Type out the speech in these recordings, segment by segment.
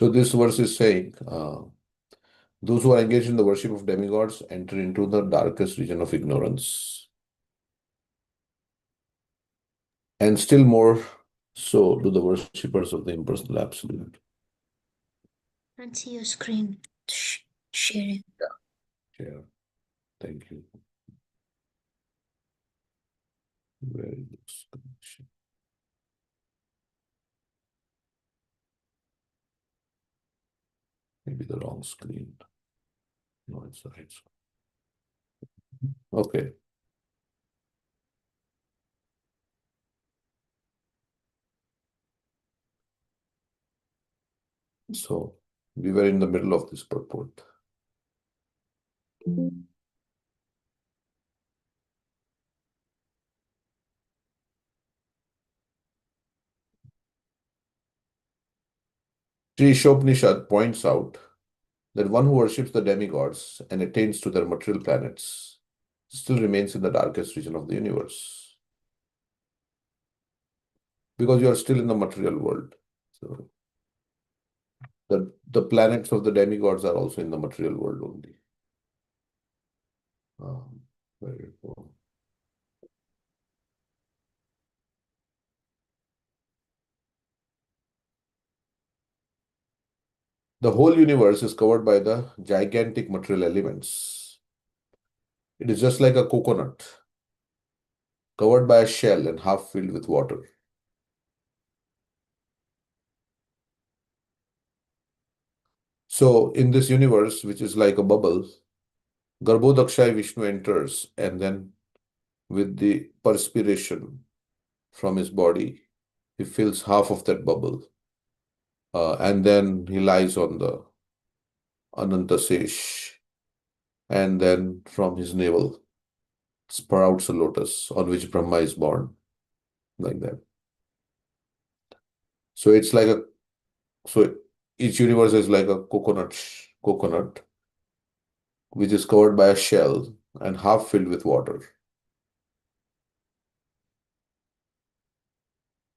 So this verse is saying, those who are engaged in the worship of demigods enter into the darkest region of ignorance. And still more so do the worshippers of the impersonal absolute. Can't see your screen. Share it. Share. Thank you. Very good connection. Maybe the wrong screen. No, it's the right screen. Okay. So we were in the middle of this purport. Sri Isopanishad points out that one who worships the demigods and attains to their material planets still remains in the darkest region of the universe. Because you are still in the material world. So the planets of the demigods are also in the material world only. Very cool. The whole universe is covered by the gigantic material elements. It is just like a coconut, covered by a shell and half filled with water. So in this universe, which is like a bubble, Garbhodakshaya Vishnu enters, and then with the perspiration from his body, he fills half of that bubble. And then he lies on the Anantasesh, and then from his navel sprouts a lotus on which Brahma is born, like that. So it's like so each universe is like a coconut, which is covered by a shell and half filled with water.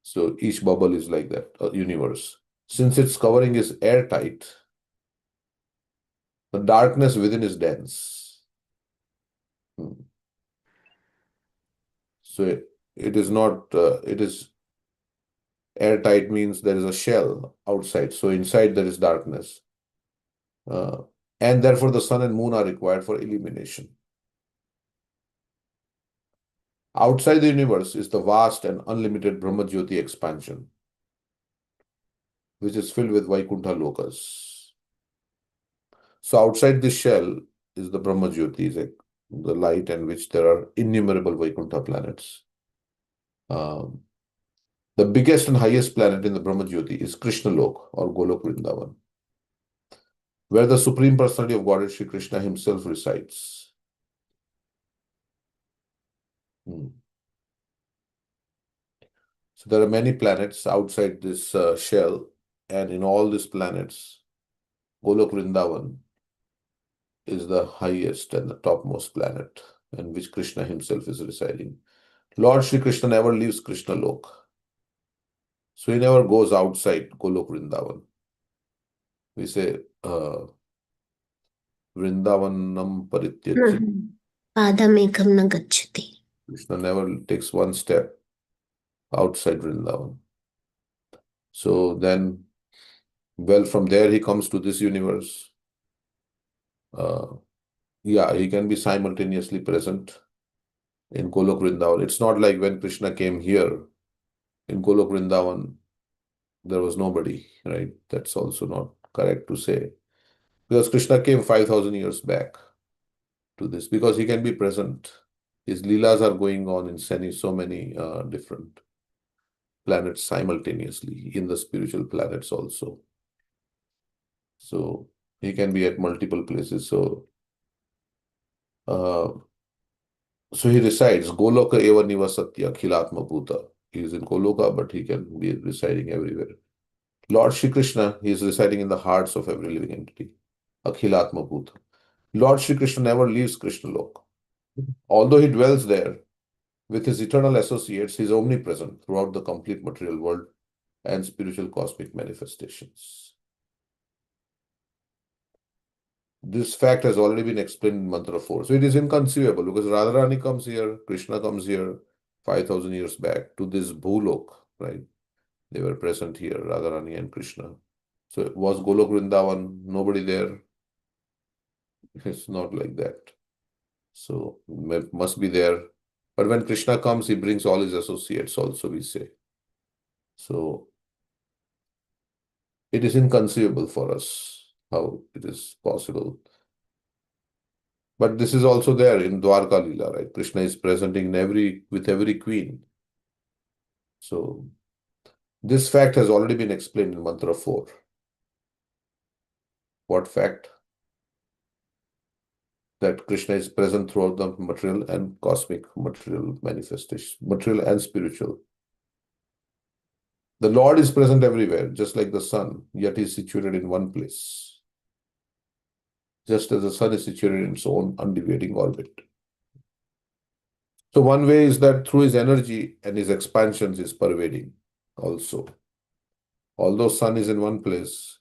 So each bubble is like that, a universe. Since its covering is airtight, the darkness within is dense. So it is not, it is airtight means there is a shell outside. So inside there is darkness. And therefore the sun and moon are required for illumination. Outside the universe is the vast and unlimited Brahma Jyoti expansion, which is filled with Vaikuntha Lokas. So outside this shell is the Brahma Jyoti, like the light in which there are innumerable Vaikuntha planets. The biggest and highest planet in the Brahma Jyoti is Krishna Lok or Golok Vrindavan, where the Supreme Personality of Godhead Shri Krishna himself resides. So there are many planets outside this shell, and in all these planets, Golok Vrindavan is the highest and the topmost planet, in which Krishna himself is residing. Lord Shri Krishna never leaves Krishna Lok. So he never goes outside Golok Vrindavan. We say, Vrindavanam Parityajya. Padamekam na gacchati. Krishna never takes one step outside Vrindavan. So then, well, from there he comes to this universe. Yeah, he can be simultaneously present in Golok Vrindavan. It's not like when Krishna came here in Golok Vrindavan, there was nobody, right? That's also not correct to say. Because Krishna came 5,000 years back to this, because he can be present. His leelas are going on in so many different planets simultaneously, in the spiritual planets also. So he can be at multiple places. So he resides. Goloka eva nivasatya akhilatma bhuta. He is in Goloka, but he can be residing everywhere. Lord Shri Krishna, he is residing in the hearts of every living entity. Akhilatma bhuta. Lord Shri Krishna never leaves Krishna Lok. Although he dwells there, with his eternal associates, he is omnipresent throughout the complete material world and spiritual cosmic manifestations. This fact has already been explained in Mantra 4. So it is inconceivable because Radharani comes here, Krishna comes here 5,000 years back to this Bhulok, right? They were present here, Radharani and Krishna. So was Golok Vrindavan nobody there? It's not like that. So must be there. But when Krishna comes, he brings all his associates also, we say. So it is inconceivable for us how it is possible. But this is also there in Dwarka Lila, right? Krishna is presenting with every queen. So this fact has already been explained in Mantra 4. What fact? That Krishna is present throughout the material and cosmic material manifestation, material and spiritual. The Lord is present everywhere, just like the sun, yet he is situated in one place, just as the sun is situated in its own undeviating orbit. So one way is that through his energy and his expansions is pervading also. Although sun is in one place,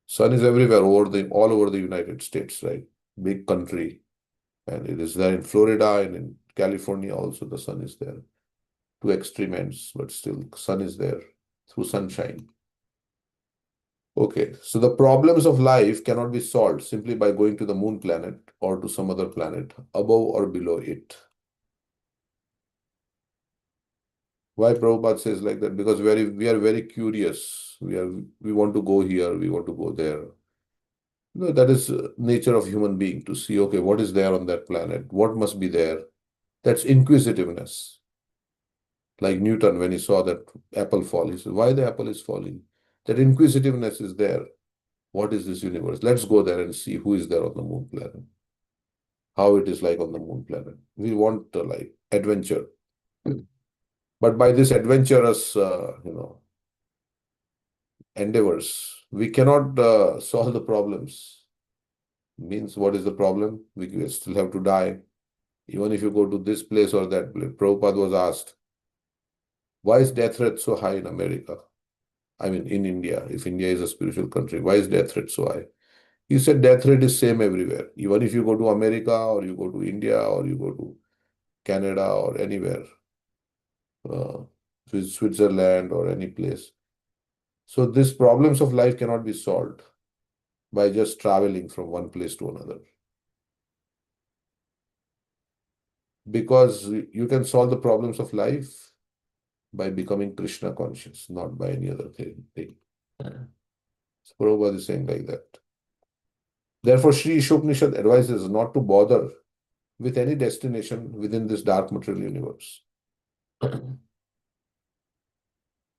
sun is everywhere, all over the United States, right? Big country. And it is there in Florida and in California also the sun is there. Two extreme ends, but still sun is there through sunshine. Okay, so the problems of life cannot be solved simply by going to the moon planet or to some other planet above or below it. Why Prabhupada says like that? Because we are very curious. We want to go here, we want to go there. No, that is nature of human being to see, okay, what is there on that planet? What must be there? That's inquisitiveness. Like Newton, when he saw that apple fall, he said, why the apple is falling? That inquisitiveness is there. What is this universe? Let's go there and see who is there on the moon planet. How it is like on the moon planet. We want like adventure. But by this adventurous, endeavors, we cannot solve the problems. Means what is the problem? We still have to die. Even if you go to this place or that place. Prabhupada was asked, why is death rate so high in America? I mean, in India, if India is a spiritual country, why is death rate so high? He said death rate is same everywhere. Even if you go to America or you go to India or you go to Canada or anywhere, uh, Switzerland or any place. So these problems of life cannot be solved by just traveling from one place to another. Because you can solve the problems of life by becoming Krishna conscious, not by any other thing. So Prabhupada is saying like that. Therefore, Sri Isopanishad advises not to bother with any destination within this dark material universe.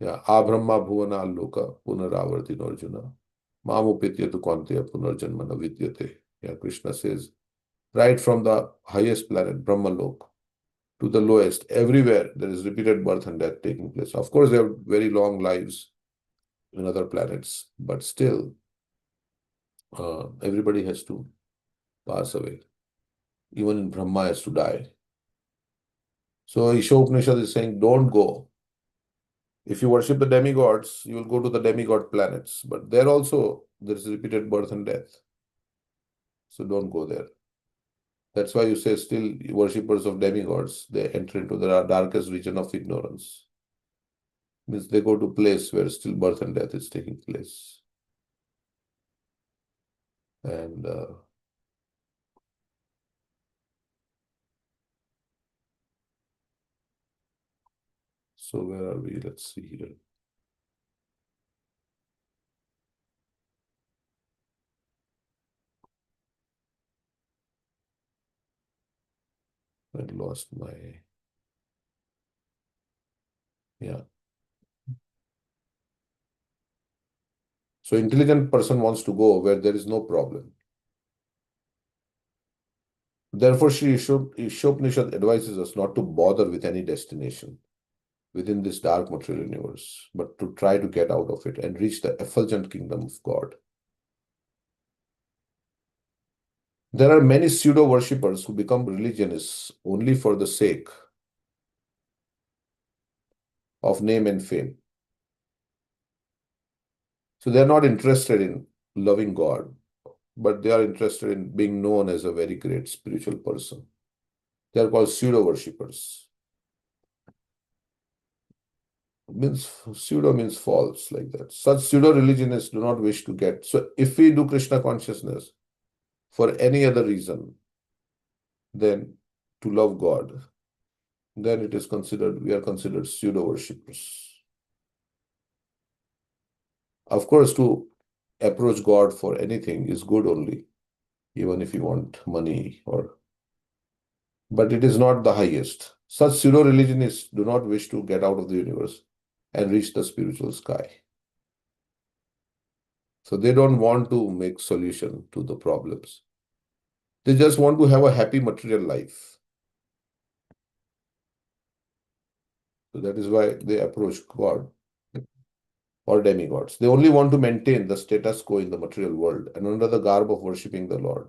Yeah, Abrahma Bhuvana Alloka Punaravartin Arjuna Mamupityatu Kwanteya Punarjanmana Vidyate. Yeah, Krishna says, right from the highest planet, Brahmalok, to the lowest, everywhere there is repeated birth and death taking place. Of course, they have very long lives in other planets, but still, everybody has to pass away. Even Brahma has to die. So Ishopanishad is saying, don't go. If you worship the demigods, you will go to the demigod planets. But there also, there is repeated birth and death. So don't go there. That's why you say still worshippers of demigods, they enter into the darkest region of ignorance. Means they go to a place where still birth and death is taking place. And so where are we? Let's see here. I lost my, yeah. So intelligent person wants to go where there is no problem. Therefore, Sri Ishopanishad advises us not to bother with any destination within this dark material universe, but to try to get out of it and reach the effulgent kingdom of God. There are many pseudo worshippers who become religionists only for the sake of name and fame. So they're not interested in loving God but they are interested in being known as a very great spiritual person. They are called pseudo worshippers. Means pseudo means false, like that. Such pseudo religionists do not wish to get. So if we do Krishna consciousness for any other reason than to love God, then it is considered, we are considered pseudo worshippers. Of course, to approach God for anything is good only, even if you want money or, but it is not the highest. Such pseudo religionists do not wish to get out of the universe and reach the spiritual sky. So they don't want to make solution to the problems. They just want to have a happy material life. So that is why they approach God or demigods. They only want to maintain the status quo in the material world and under the garb of worshipping the Lord.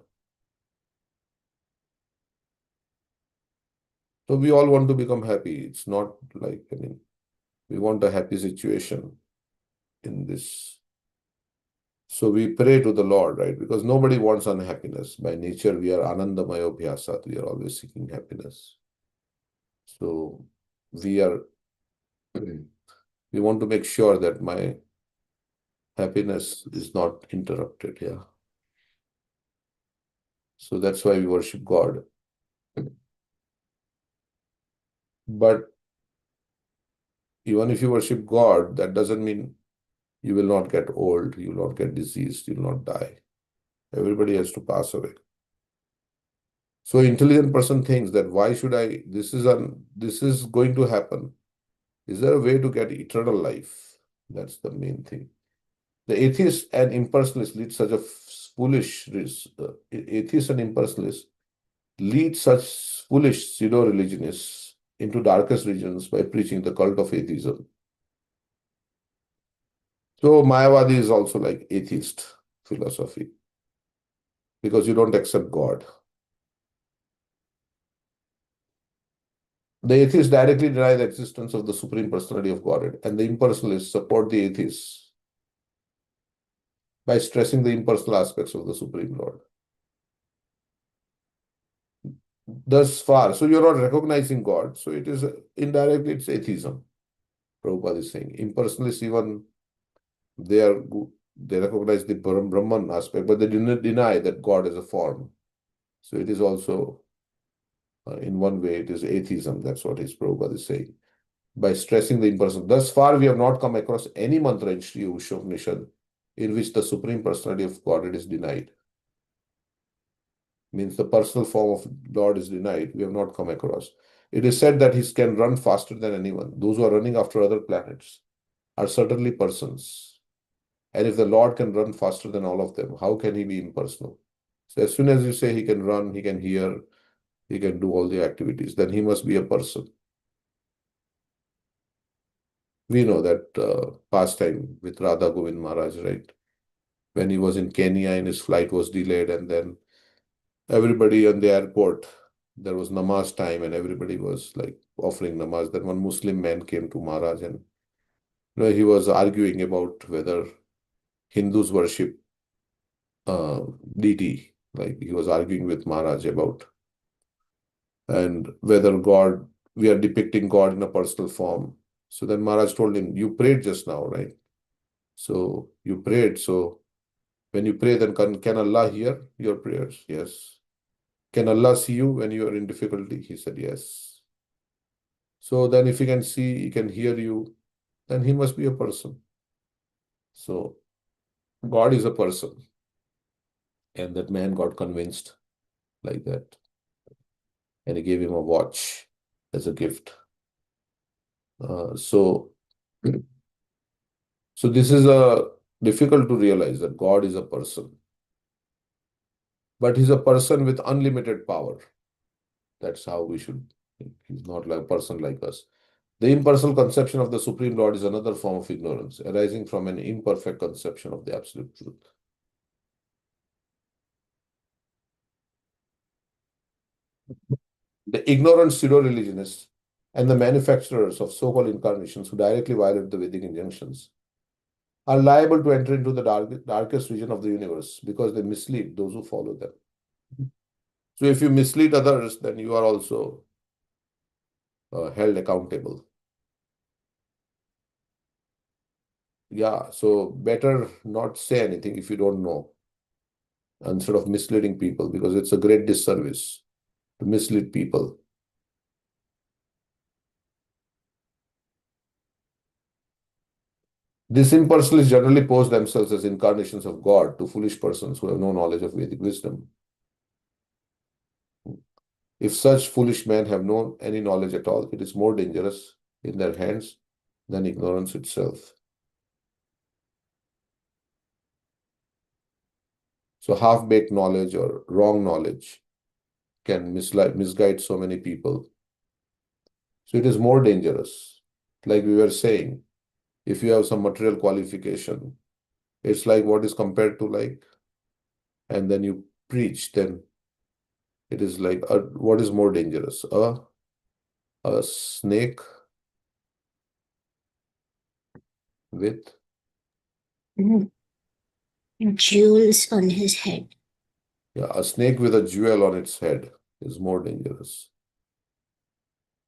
So we all want to become happy. It's not like, I mean, we want a happy situation in this. So we pray to the Lord, right? Because nobody wants unhappiness. By nature, we are anandamaya bhyasat. We are always seeking happiness. So we are, we want to make sure that my happiness is not interrupted. Yeah. So that's why we worship God. But even if you worship God, that doesn't mean you will not get old, you will not get diseased, you will not die. Everybody has to pass away. So intelligent person thinks that why should I, this is going to happen. Is there a way to get eternal life? That's the main thing. The atheist and impersonalist lead such a foolish, atheist and impersonalist lead such foolish pseudo-religionists into darkest regions by preaching the cult of atheism. So Mayavadi is also like atheist philosophy because you don't accept God. The atheists directly deny the existence of the Supreme Personality of Godhead, and the impersonalists support the atheists by stressing the impersonal aspects of the Supreme Lord. Thus far, so you're not recognizing God, so it is indirectly it's atheism. Prabhupada is saying. Impersonalists even they are they recognize the Brahman aspect, but they do not deny that God is a form. So it is also in one way it is atheism. That's what his Prabhupada is saying. By stressing the impersonal. Thus far, we have not come across any mantra in Sri Upanishad in which the Supreme Personality of Godhead is denied. Means the personal form of Lord is denied. We have not come across. It is said that he can run faster than anyone. Those who are running after other planets are certainly persons. And if the Lord can run faster than all of them, how can he be impersonal? So as soon as you say he can run, he can hear, he can do all the activities, then he must be a person. We know that pastime with Radha Govind Maharaj, right? When he was in Kenya and his flight was delayed, and then everybody on the airport, there was namaz time, and everybody was like offering namaz. Then one Muslim man came to Maharaj, and he was arguing about whether Hindus worship deity. Like he was arguing with Maharaj about and whether God, we are depicting God in a personal form. So then Maharaj told him, you prayed just now, right? So you prayed. So when you pray, then can Allah hear your prayers? Yes. Can Allah see you when you are in difficulty? He said, yes. So then if he can see, he can hear you, then he must be a person. So God is a person. And that man got convinced like that. And he gave him a watch as a gift. So this is a difficult to realize that God is a person. But he's a person with unlimited power. That's how we should think. He's not like a person like us. The impersonal conception of the Supreme Lord is another form of ignorance, arising from an imperfect conception of the absolute truth. The ignorant pseudo-religionists and the manufacturers of so-called incarnations who directly violate the Vedic injunctions are liable to enter into the darkest region of the universe because they mislead those who follow them. So if you mislead others, then you are also held accountable. Yeah, so better not say anything if you don't know instead of misleading people, because it's a great disservice to mislead people. These impersonalists generally pose themselves as incarnations of God to foolish persons who have no knowledge of Vedic wisdom. If such foolish men have no any knowledge at all, it is more dangerous in their hands than ignorance itself. So half-baked knowledge or wrong knowledge can misguide so many people. So it is more dangerous. Like we were saying, if you have some material qualification, it's like what is compared to like, and then you preach, then it is like what is more dangerous? A snake with Jewels on his head. yeah, a snake with a jewel on its head is more dangerous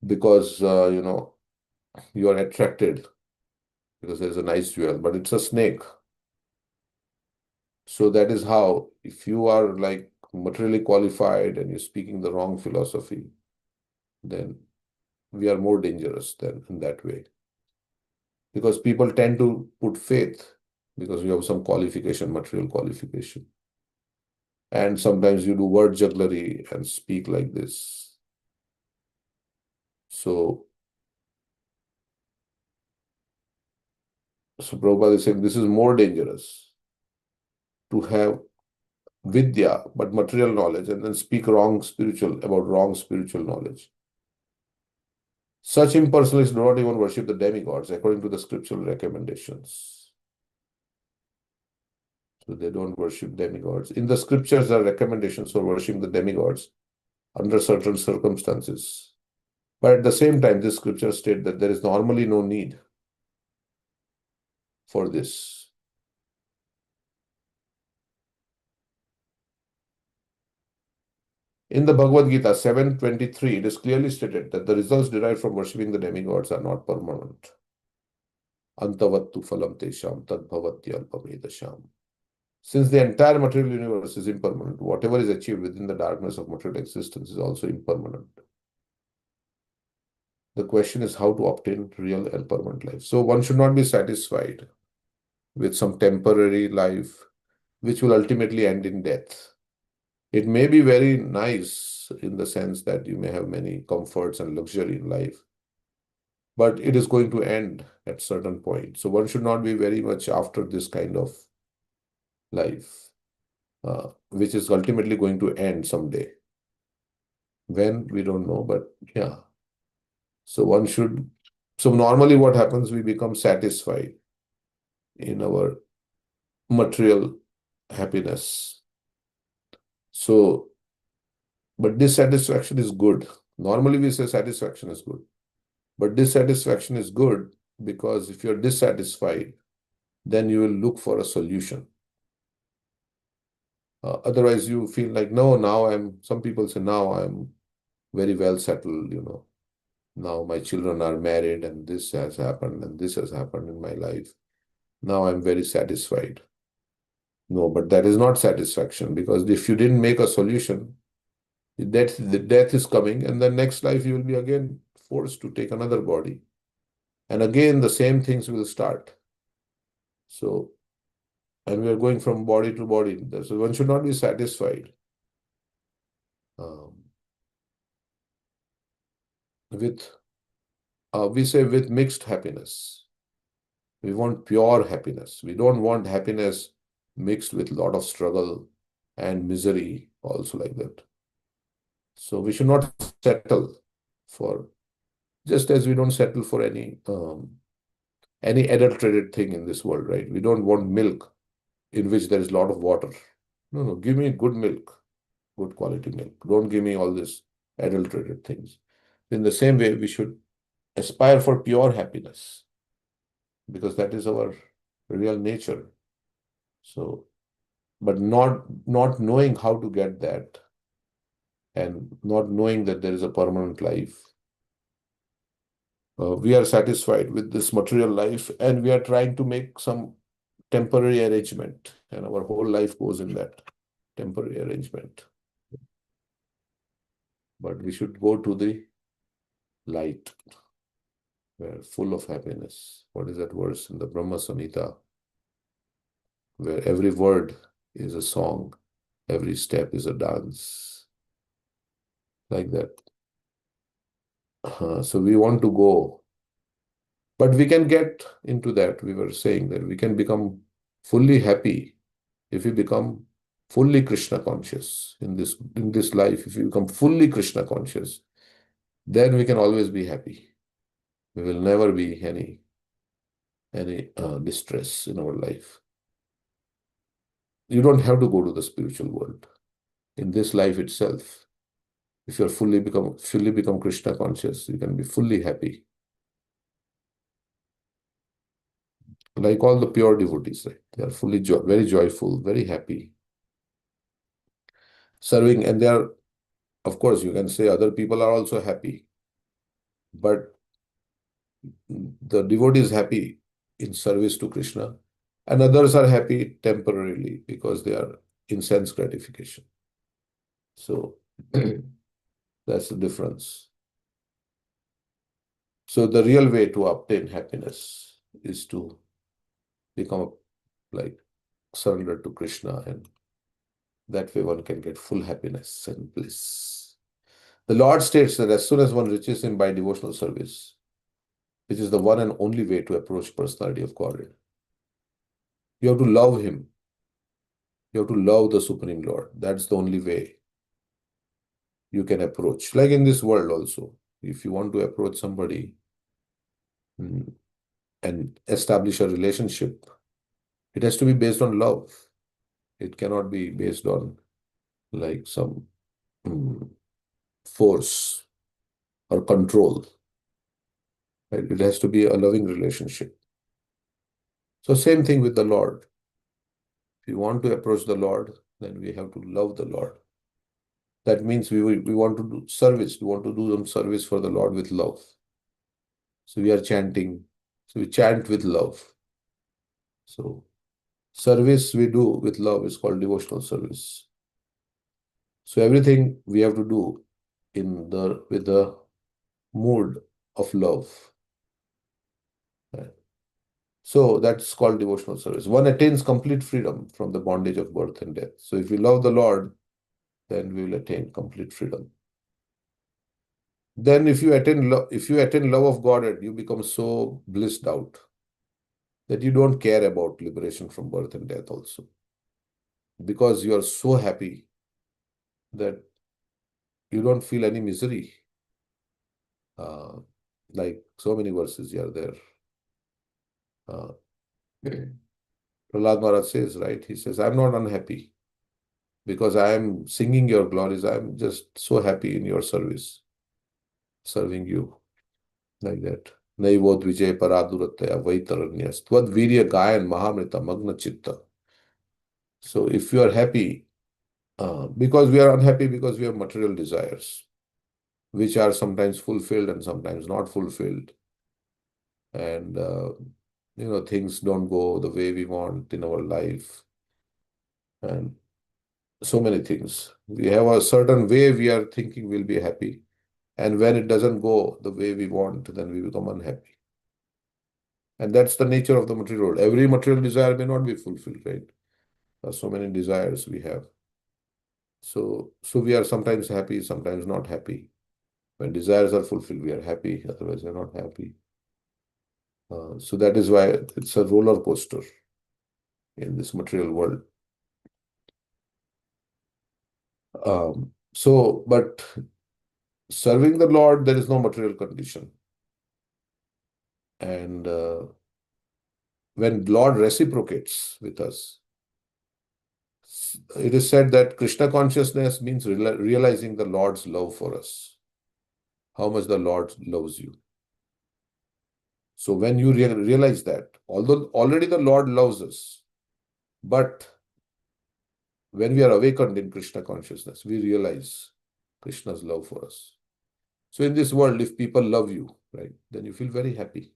because you are attracted because there's a nice jewel, but it's a snake. So that is how, if you are like materially qualified and you're speaking the wrong philosophy, then we are more dangerous than in that way. Because people tend to put faith because you have some qualification, material qualification. And sometimes you do word jugglery and speak like this. So Prabhupada is saying this is more dangerous to have vidya, but material knowledge, and then speak about wrong spiritual knowledge. Such impersonalists do not even worship the demigods according to the scriptural recommendations. So they don't worship demigods. In the scriptures, there are recommendations for worshiping the demigods under certain circumstances. But at the same time, this scripture states that there is normally no need for this. In the Bhagavad Gita 7:23, it is clearly stated that the results derived from worshipping the demigods are not permanent. Antavattu phalam tesham tadbhavati alpamedasham. Since the entire material universe is impermanent, whatever is achieved within the darkness of material existence is also impermanent. The question is how to obtain real and permanent life. So one should not be satisfied with some temporary life, which will ultimately end in death. It may be very nice in the sense that you may have many comforts and luxury in life, but it is going to end at certain point. So one should not be very much after this kind of life, which is ultimately going to end someday. When, we don't know, but yeah. So normally what happens, we become satisfied in our material happiness. So, but dissatisfaction is good. Normally we say satisfaction is good. But dissatisfaction is good because if you're dissatisfied, then you will look for a solution. Otherwise, you feel like, no, some people say, now I'm very well settled, Now my children are married and this has happened and this has happened in my life. Now I'm very satisfied. No, but that is not satisfaction, because if you didn't make a solution, the death is coming, and the next life you will be again forced to take another body. And again, the same things will start. So, and we are going from body to body. So one should not be satisfied with, we say, with mixed happiness. We want pure happiness. We don't want happiness mixed with a lot of struggle and misery, also like that. So we should not settle for, just as we don't settle for any adulterated thing in this world, right? We don't want milk in which there is a lot of water. No, give me good milk, good quality milk. Don't give me all this adulterated things. In the same way, we should aspire for pure happiness, because that is our real nature. So, but not knowing how to get that, and not knowing that there is a permanent life. We are satisfied with this material life, and we are trying to make some temporary arrangement, and our whole life goes in that temporary arrangement. But we should go to the light, where full of happiness. What is that verse in the Brahma Samhita, where every word is a song, every step is a dance, like that. So we want to go, but we can get into that. We were saying that we can become fully happy if we become fully Krishna conscious in this life. If we become fully Krishna conscious, then we can always be happy. We will never be any distress in our life. You don't have to go to the spiritual world. In this life itself, if you're fully become Krishna conscious, you can be fully happy. Like all the pure devotees, right? They are very joyful, very happy, serving, and they are, of course, you can say other people are also happy, but the devotee is happy in service to Krishna, and others are happy temporarily because they are in sense gratification. So that's the difference. So the real way to obtain happiness is to become like surrender to Krishna, and that way one can get full happiness and bliss. The Lord states that as soon as one reaches Him by devotional service, which is the one and only way to approach personality of Godhead, you have to love Him. You have to love the Supreme Lord. That's the only way you can approach. Like in this world also, if you want to approach somebody and establish a relationship, it has to be based on love. It cannot be based on like some force or control. Right? It has to be a loving relationship. So same thing with the Lord. If you want to approach the Lord, then we have to love the Lord. That means we want to do service. We want to do some service for the Lord with love. So we are chanting. So we chant with love. So service we do with love is called devotional service. So everything we have to do with the mood of love. So that's called devotional service. One attains complete freedom from the bondage of birth and death. So if we love the Lord, then we will attain complete freedom. Then if you attain love of God, you become so blissed out that you don't care about liberation from birth and death also. Because you are so happy that you don't feel any misery. Like so many verses are there. Prahlad Maharaj says, right? He says, I'm not unhappy because I am singing your glories. I'm just so happy in your service, serving you, like that. Naivod Vijay Paradurataya Vaitaranyas Tvad Virya Gayan Mahamrita Magna Chitta. So if you are happy, because we are unhappy because we have material desires, which are sometimes fulfilled and sometimes not fulfilled. And things don't go the way we want in our life, and so many things. We have a certain way we are thinking we'll be happy, and when it doesn't go the way we want, then we become unhappy. And that's the nature of the material world. Every material desire may not be fulfilled, right? So many desires we have. So we are sometimes happy, sometimes not happy. When desires are fulfilled, we are happy, otherwise we're not happy. So that is why it's a roller coaster in this material world. But serving the Lord, there is no material condition. And when Lord reciprocates with us, it is said that Krishna consciousness means realizing the Lord's love for us, how much the Lord loves you. So when you realize that, although already the Lord loves us, but when we are awakened in Krishna consciousness, we realize Krishna's love for us. So in this world, if people love you, right, then you feel very happy.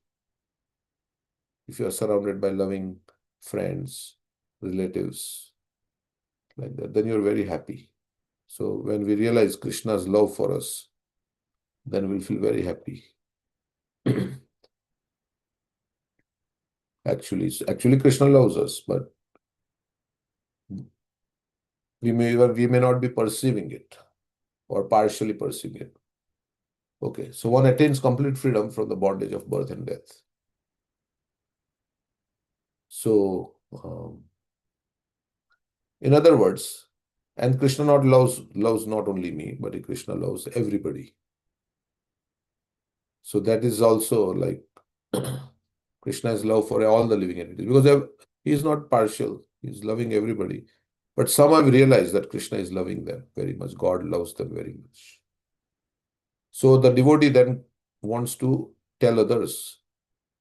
If you are surrounded by loving friends, relatives, like that, then you're very happy. So when we realize Krishna's love for us, then we'll feel very happy. Actually, Krishna loves us, but we may not be perceiving it or partially perceiving it. Okay, so one attains complete freedom from the bondage of birth and death. So, in other words, and Krishna not loves not only me, but Krishna loves everybody. So that is also like Krishna's love for all the living entities, because he is not partial, he is loving everybody. But some have realized that Krishna is loving them very much. God loves them very much. So the devotee then wants to tell others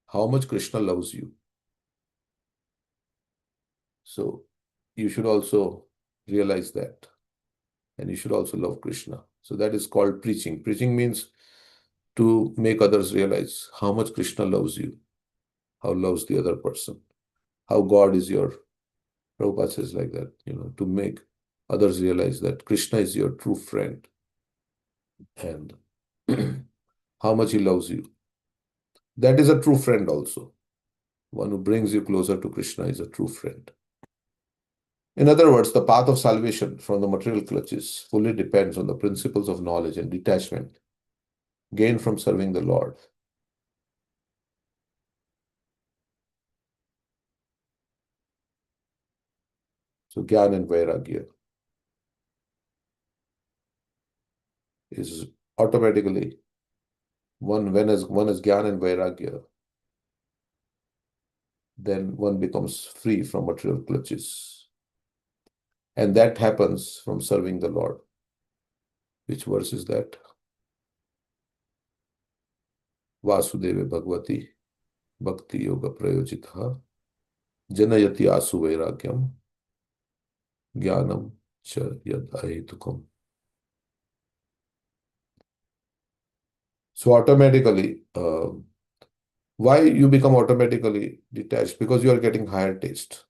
how much Krishna loves you. So you should also realize that. And you should also love Krishna. So that is called preaching. Preaching means to make others realize how much Krishna loves you, how loves the other person, how God is your, Prabhupada says like that, to make others realize that Krishna is your true friend and how much he loves you. That is a true friend also. One who brings you closer to Krishna is a true friend. In other words, the path of salvation from the material clutches fully depends on the principles of knowledge and detachment gained from serving the Lord. So Gyan and Vairagya is automatically one when one is Gyan and Vairagya, then one becomes free from material clutches. And that happens from serving the Lord. Which verse is that? Vasudeva Bhagavati Bhakti Yoga Prayojitha Janayati Asu Vairagyam Jnanam Cha Yad Ahetukam. So automatically, why you become automatically detached? Because you are getting higher taste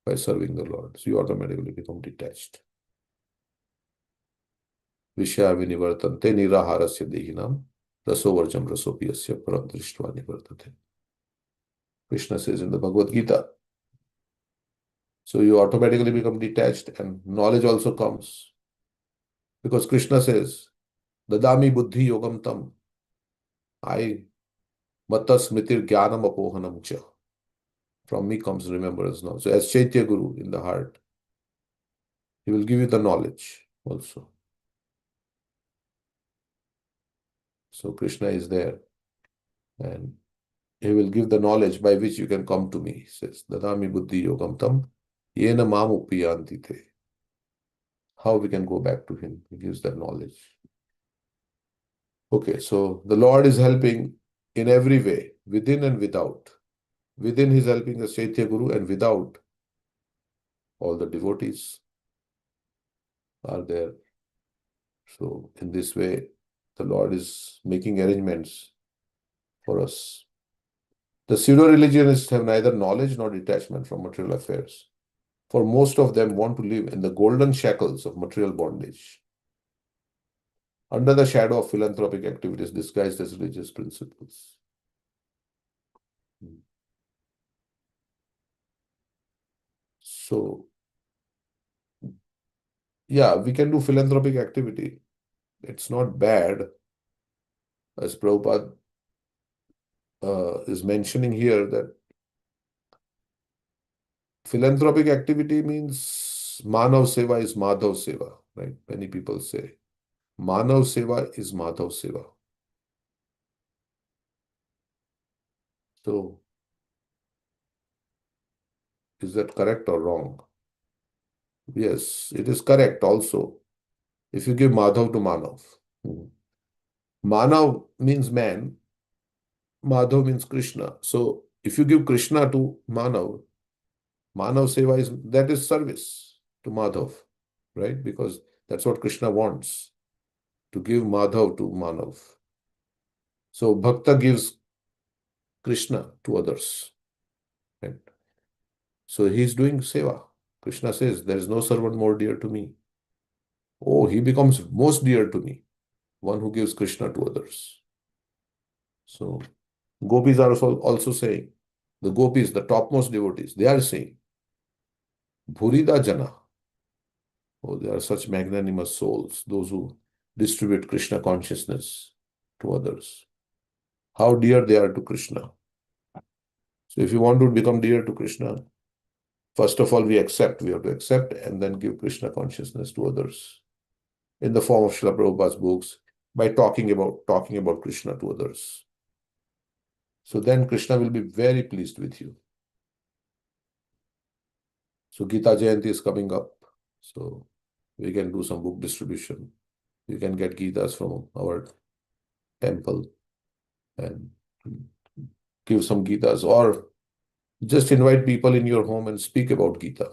by serving the Lord. So you automatically become detached. Vishya vinivartante niraharasya dehinam rasovarjam rasopiyasya param drishtva nivartate. Krishna says in the Bhagavad Gita. So you automatically become detached and knowledge also comes. Because Krishna says, Dadami buddhi yogam tam. I matas mitir jnanam apohanam cha. From me comes remembrance now. So as Chaitya Guru in the heart, he will give you the knowledge also. So Krishna is there and he will give the knowledge by which you can come to me. He says, Dadami buddhi yogam tam yena mam upiyanti te. How we can go back to him? He gives that knowledge. Okay, so the Lord is helping in every way, within and without. Within, he's helping the Chaitya Guru, and without, all the devotees are there. So in this way, the Lord is making arrangements for us. The pseudo-religionists have neither knowledge nor detachment from material affairs. For most of them want to live in the golden shackles of material bondage, under the shadow of philanthropic activities disguised as religious principles. So, yeah, we can do philanthropic activity. It's not bad, as Prabhupada is mentioning here, that philanthropic activity means Manav Seva is Madhav Seva, right? Many people say Manav Seva is Madhav Seva. So, is that correct or wrong? Yes, it is correct also. If you give Madhav to Manav. Manav means man. Madhav means Krishna. So if you give Krishna to Manav, Manav Seva is service to Madhav, right? Because that's what Krishna wants, to give Madhav to Manav. So Bhakta gives Krishna to others. Right? So he's doing seva. Krishna says, there is no servant more dear to me. Oh, he becomes most dear to me, one who gives Krishna to others. So gopis are also saying, the gopis, the topmost devotees, they are saying, Bhurida Jana. Oh, they are such magnanimous souls, those who distribute Krishna consciousness to others. How dear they are to Krishna. So if you want to become dear to Krishna, first of all, we have to accept and then give Krishna consciousness to others in the form of Srila Prabhupada's books by talking about Krishna to others. So then Krishna will be very pleased with you. So Gita Jayanti is coming up. So we can do some book distribution. You can get Gitas from our temple and give some Gitas, or just invite people in your home and speak about Gita.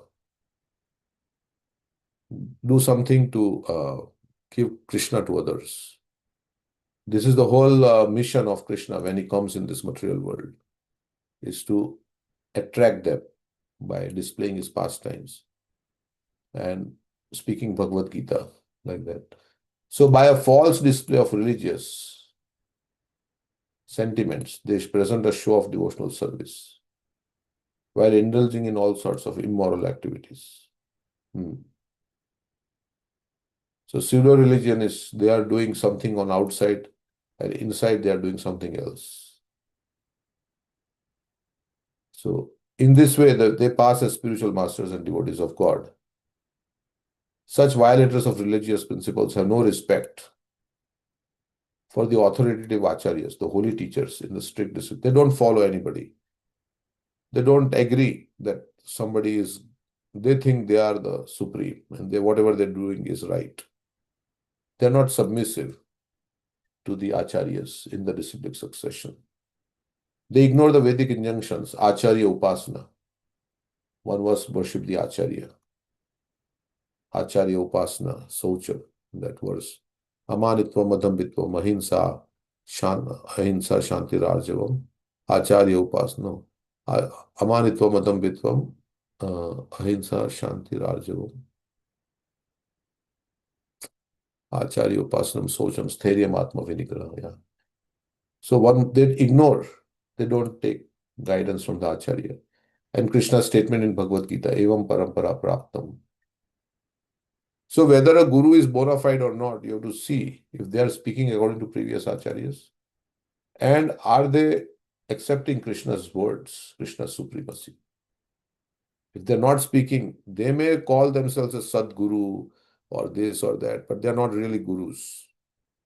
Do something to give Krishna to others. This is the whole mission of Krishna when he comes in this material world, is to attract them by displaying his pastimes and speaking Bhagavad Gita like that. So by a false display of religious sentiments, they present a show of devotional service while indulging in all sorts of immoral activities. So pseudo-religion is, they are doing something on outside, and inside they are doing something else. So in this way, they pass as spiritual masters and devotees of God. Such violators of religious principles have no respect for the authoritative acharyas, the holy teachers in the strict discipline. They don't follow anybody. They don't agree that somebody is, they think they are the supreme and whatever they're doing is right. They're not submissive to the acharyas in the disciplic succession. They ignore the Vedic injunctions, acharya upasana. One was worship the acharya. Acharya upasana, saucha, that verse. Amanitvam madhambitvam ahimsa ahimsa shanti rajavam acharya upasana. Amanitvam madhambitvam ahimsa shanti rajavam acharya upasanam saucham sthairyam atma vinigraha. Yeah. So they ignore, they don't take guidance from the acharya. And Krishna's statement in Bhagavad Gita, evam parampara praptam. So whether a guru is bona fide or not, you have to see if they are speaking according to previous acharyas, and are they accepting Krishna's words, Krishna's supremacy. If they're not speaking, they may call themselves a Sadguru or this or that, but they're not really gurus,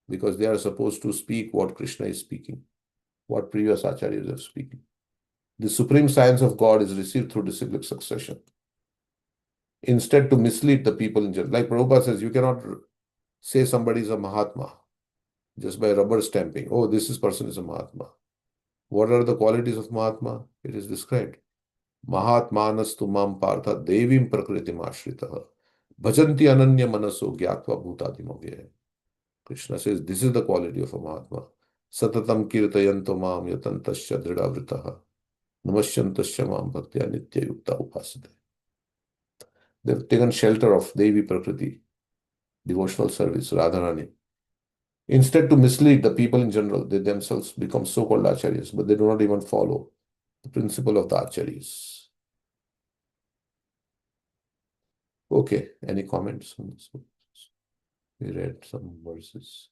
because they are supposed to speak what Krishna is speaking, what previous acharyas have spoken. The supreme science of God is received through disciplic succession. Instead, to mislead the people in general. Like Prabhupada says, you cannot say somebody is a Mahatma just by rubber stamping. Oh, this person is a Mahatma. What are the qualities of Mahatma? It is described. Mahatmanastu mam partha devim prakritim ashritaha bhajanti ananya manaso gyatva bhutadimavyaya. Krishna says, this is the quality of a Mahatma. Satatam kirtayanto mam yatantasya dridhavritaha namasyantasya mam bhaktya nitya yukta upasate. They've taken shelter of Devi Prakriti, devotional service, Radharani. Instead, to mislead the people in general, they themselves become so-called acharyas, but they do not even follow the principle of the acharyas. Okay, any comments on this? We read some verses,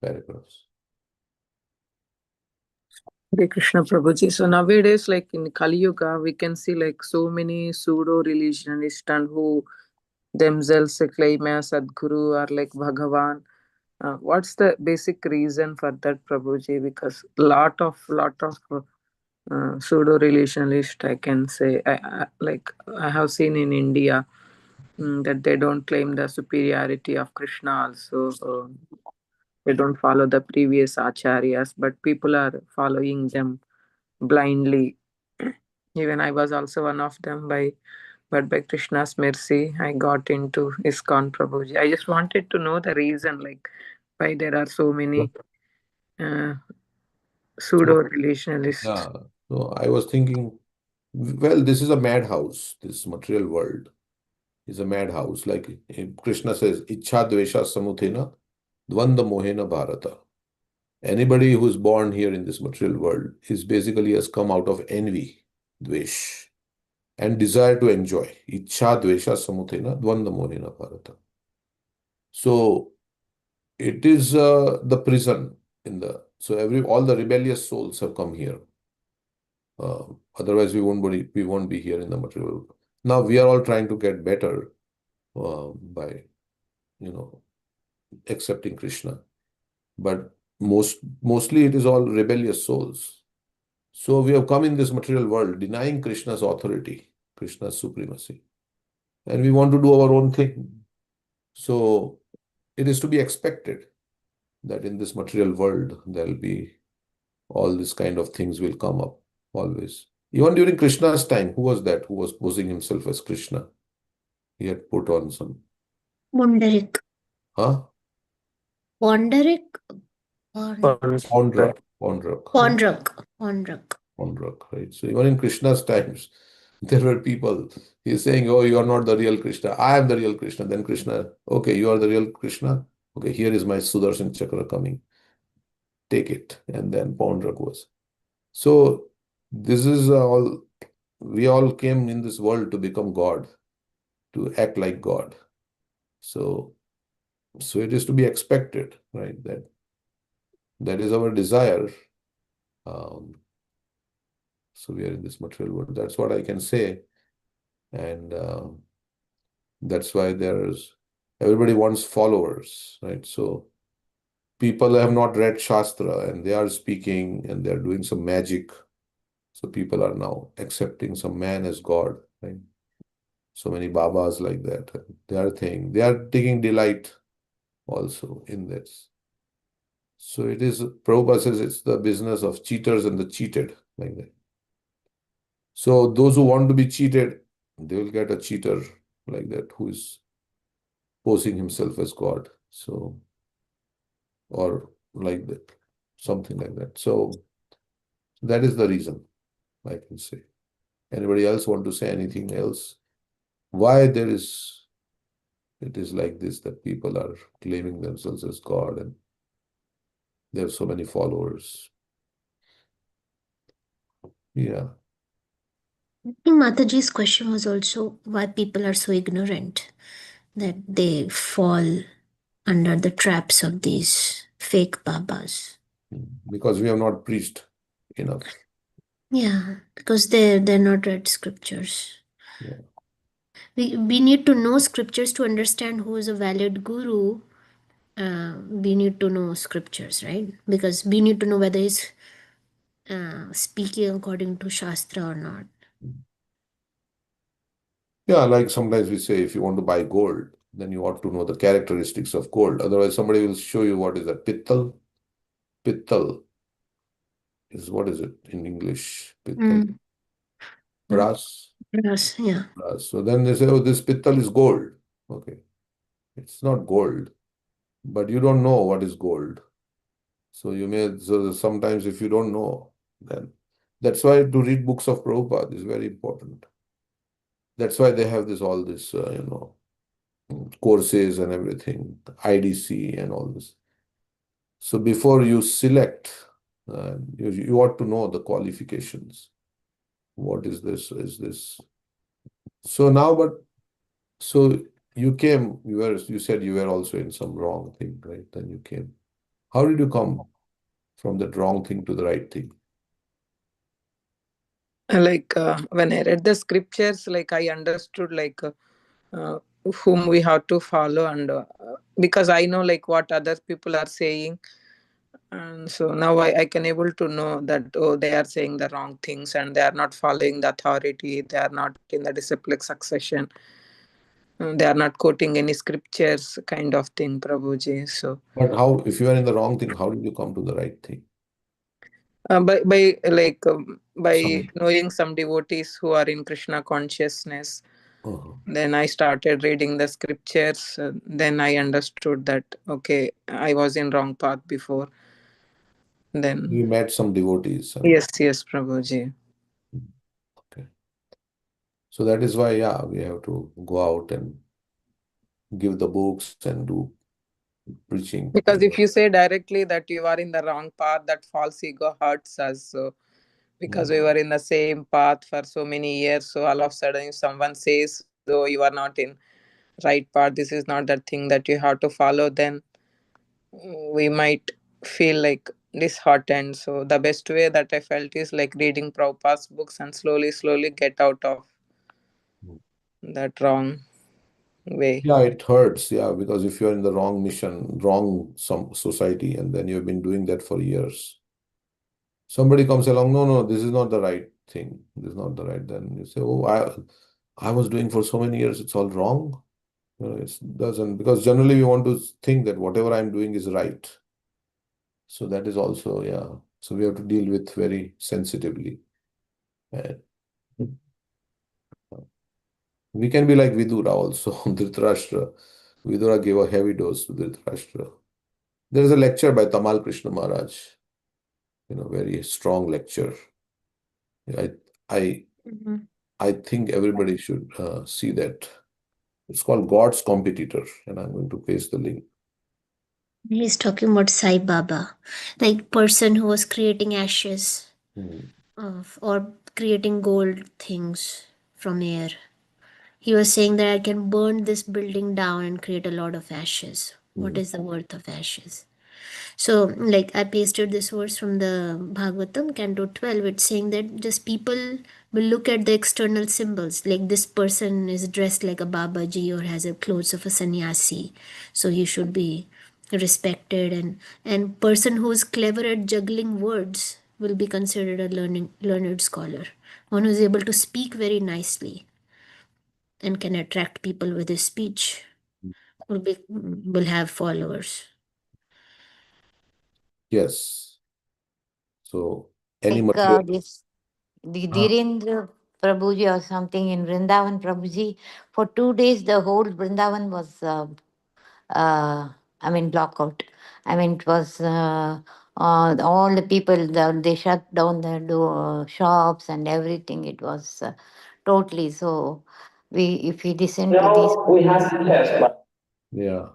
paragraphs. Hare Krishna Prabhuji. So nowadays, like in Kali Yuga, we can see like so many pseudo-religionists and who themselves claim as Sadguru or like Bhagavan. What's the basic reason for that, Prabhuji? Because lot of pseudo-religionists, I can say, like I have seen in India, that they don't claim the superiority of Krishna also. they don't follow the previous acharyas, but people are following them blindly. Even I was also one of them, but by Krishna's mercy, I got into ISKCON Prabhuji. I just wanted to know the reason, like why there are so many uh, pseudo So, religionists. yeah. So I was thinking, well, this is a madhouse. This material world is a madhouse. Like Krishna says, Ichha Dvesha Samuthena Dvanda Mohena Bharata. Anybody who's born here in this material world is basically has come out of envy, dvesh, and desire to enjoy. Ichha Dvesha Samuthena Dvanda Mohena Bharata. So it is the prison in the so every all the rebellious souls have come here. Uh, Otherwise, we won't be here in the material world. Now we are all trying to get better by accepting Krishna, but mostly it is all rebellious souls. So we have come in this material world denying Krishna's authority, Krishna's supremacy, and we want to do our own thing. So it is to be expected that in this material world there'll be all this kind of things will come up always. Even during Krishna's time, who was that who was posing himself as Krishna? He had put on some, Ponderic. huh? Ponderic? Pondrak, Pondrak, Pondrak. Pondrak. Pondrak, right? So even in Krishna's times, there were people. He's saying, "Oh, you are not the real Krishna. I am the real Krishna." Then Krishna, okay, you are the real Krishna. Okay, here is my Sudarshan Chakra coming. Take it. And then Pondrak was. So this is all. We all came in this world to become God, to act like God. So, so it is to be expected, right? That is our desire. Um, so we are in this material world. That's what I can say, and that's why there's everybody wants followers, right? So people have not read Shastra and they are speaking and they are doing some magic. So people are now accepting some man as God, right? So many Babas like that. They are taking delight also in this. So it is, Prabhupada says it's the business of cheaters and the cheated, like that. So those who want to be cheated, they will get a cheater like that who is posing himself as God. So, or like that, something like that. So that is the reason I can say. Anybody else want to say anything else? Why it is like this that people are claiming themselves as God and there are so many followers. Yeah. I think Mataji's question was also why people are so ignorant that they fall under the traps of these fake babas. Because we have not preached enough. Yeah, because they're not read scriptures. Yeah. We need to know scriptures to understand who is a valid guru. We need to know scriptures, right? Because we need to know whether he's speaking according to Shastra or not. Yeah, like sometimes we say if you want to buy gold, then you ought to know the characteristics of gold. Otherwise, somebody will show you what is that. Pittal. Pittal is what is it in English? Pittal. Mm. Brass. Yes, yeah. Brass. So then they say, oh, this pittal is gold. Okay. It's not gold, but you don't know what is gold. So you may, so sometimes if you don't know, then that's why to read books of Prabhupada is very important. That's why they have this, all this, courses and everything, IDC and all this. So before you select, you ought to know the qualifications. What is this? Is this? So now, but so you said you were also in some wrong thing, right? Then you came. How did you come from that wrong thing to the right thing? Like when I read the scriptures, like I understood like uh, whom we have to follow, and because I know like what other people are saying, and so now I can able to know that oh, they are saying the wrong things and they are not following the authority, they are not in the disciplic succession. They are not quoting any scriptures, kind of thing, Prabhuji. So, But how, if you are in the wrong thing, how did you come to the right thing? by Some. knowing some devotees who are in Krishna consciousness, Uh-huh. then I started reading the scriptures. Then I understood that okay, I was in wrong path before. You Then met some devotees and yes, Prabhuji. okay. So that is why, yeah, we have to go out and give the books and do preaching. Because if you say directly that you are in the wrong path, that false ego hurts us. So because we Mm. were in the same path for so many years, so all of a sudden if someone says, "Oh, you are not in right path. This is not that thing that you have to follow," then we might feel like disheartened. So the best way that I felt is like reading Prabhupada's books and slowly get out of that wrong way. Yeah, it hurts. Yeah, because if you're in the wrong mission, wrong some society, and then you've been doing that for years, somebody comes along, no, no, this is not the right thing. This is not the right. Then you say, oh, I was doing for so many years, it's all wrong. It doesn't, because generally we want to think that whatever I'm doing is right. So that is also, yeah. So we have to deal with very sensitively. And we can be like Vidura also, Dhritarashtra. Vidura gave a heavy dose to Dhritarashtra. There is a lecture by Tamal Krishna Maharaj, very strong lecture. I I Mhm. I think everybody should see that. It's called God's Competitor, and I'm going to paste the link. He's talking about Sai Baba, like person who was creating ashes Hmm. of or creating gold things from air. He was saying that I can burn this building down and create a lot of ashes. What Hmm. is the worth of ashes? So, like, I pasted this verse from the Bhagavatam, Canto 12. It's saying that just people will look at the external symbols. Like, this person is dressed like a Babaji or has a clothes of a sannyasi. So, he should be respected. And person who is clever at juggling words will be considered a learned scholar. One who is able to speak very nicely and can attract people with his speech will have followers. Yes. So any Like material. the Ah, Dhirendra Prabhuji or something in Vrindavan Prabhuji. For 2 days, the whole Vrindavan was, block out. It was all the people, they shut down the shops and everything. It was totally so. If we listen to these. Now we have to test. yeah.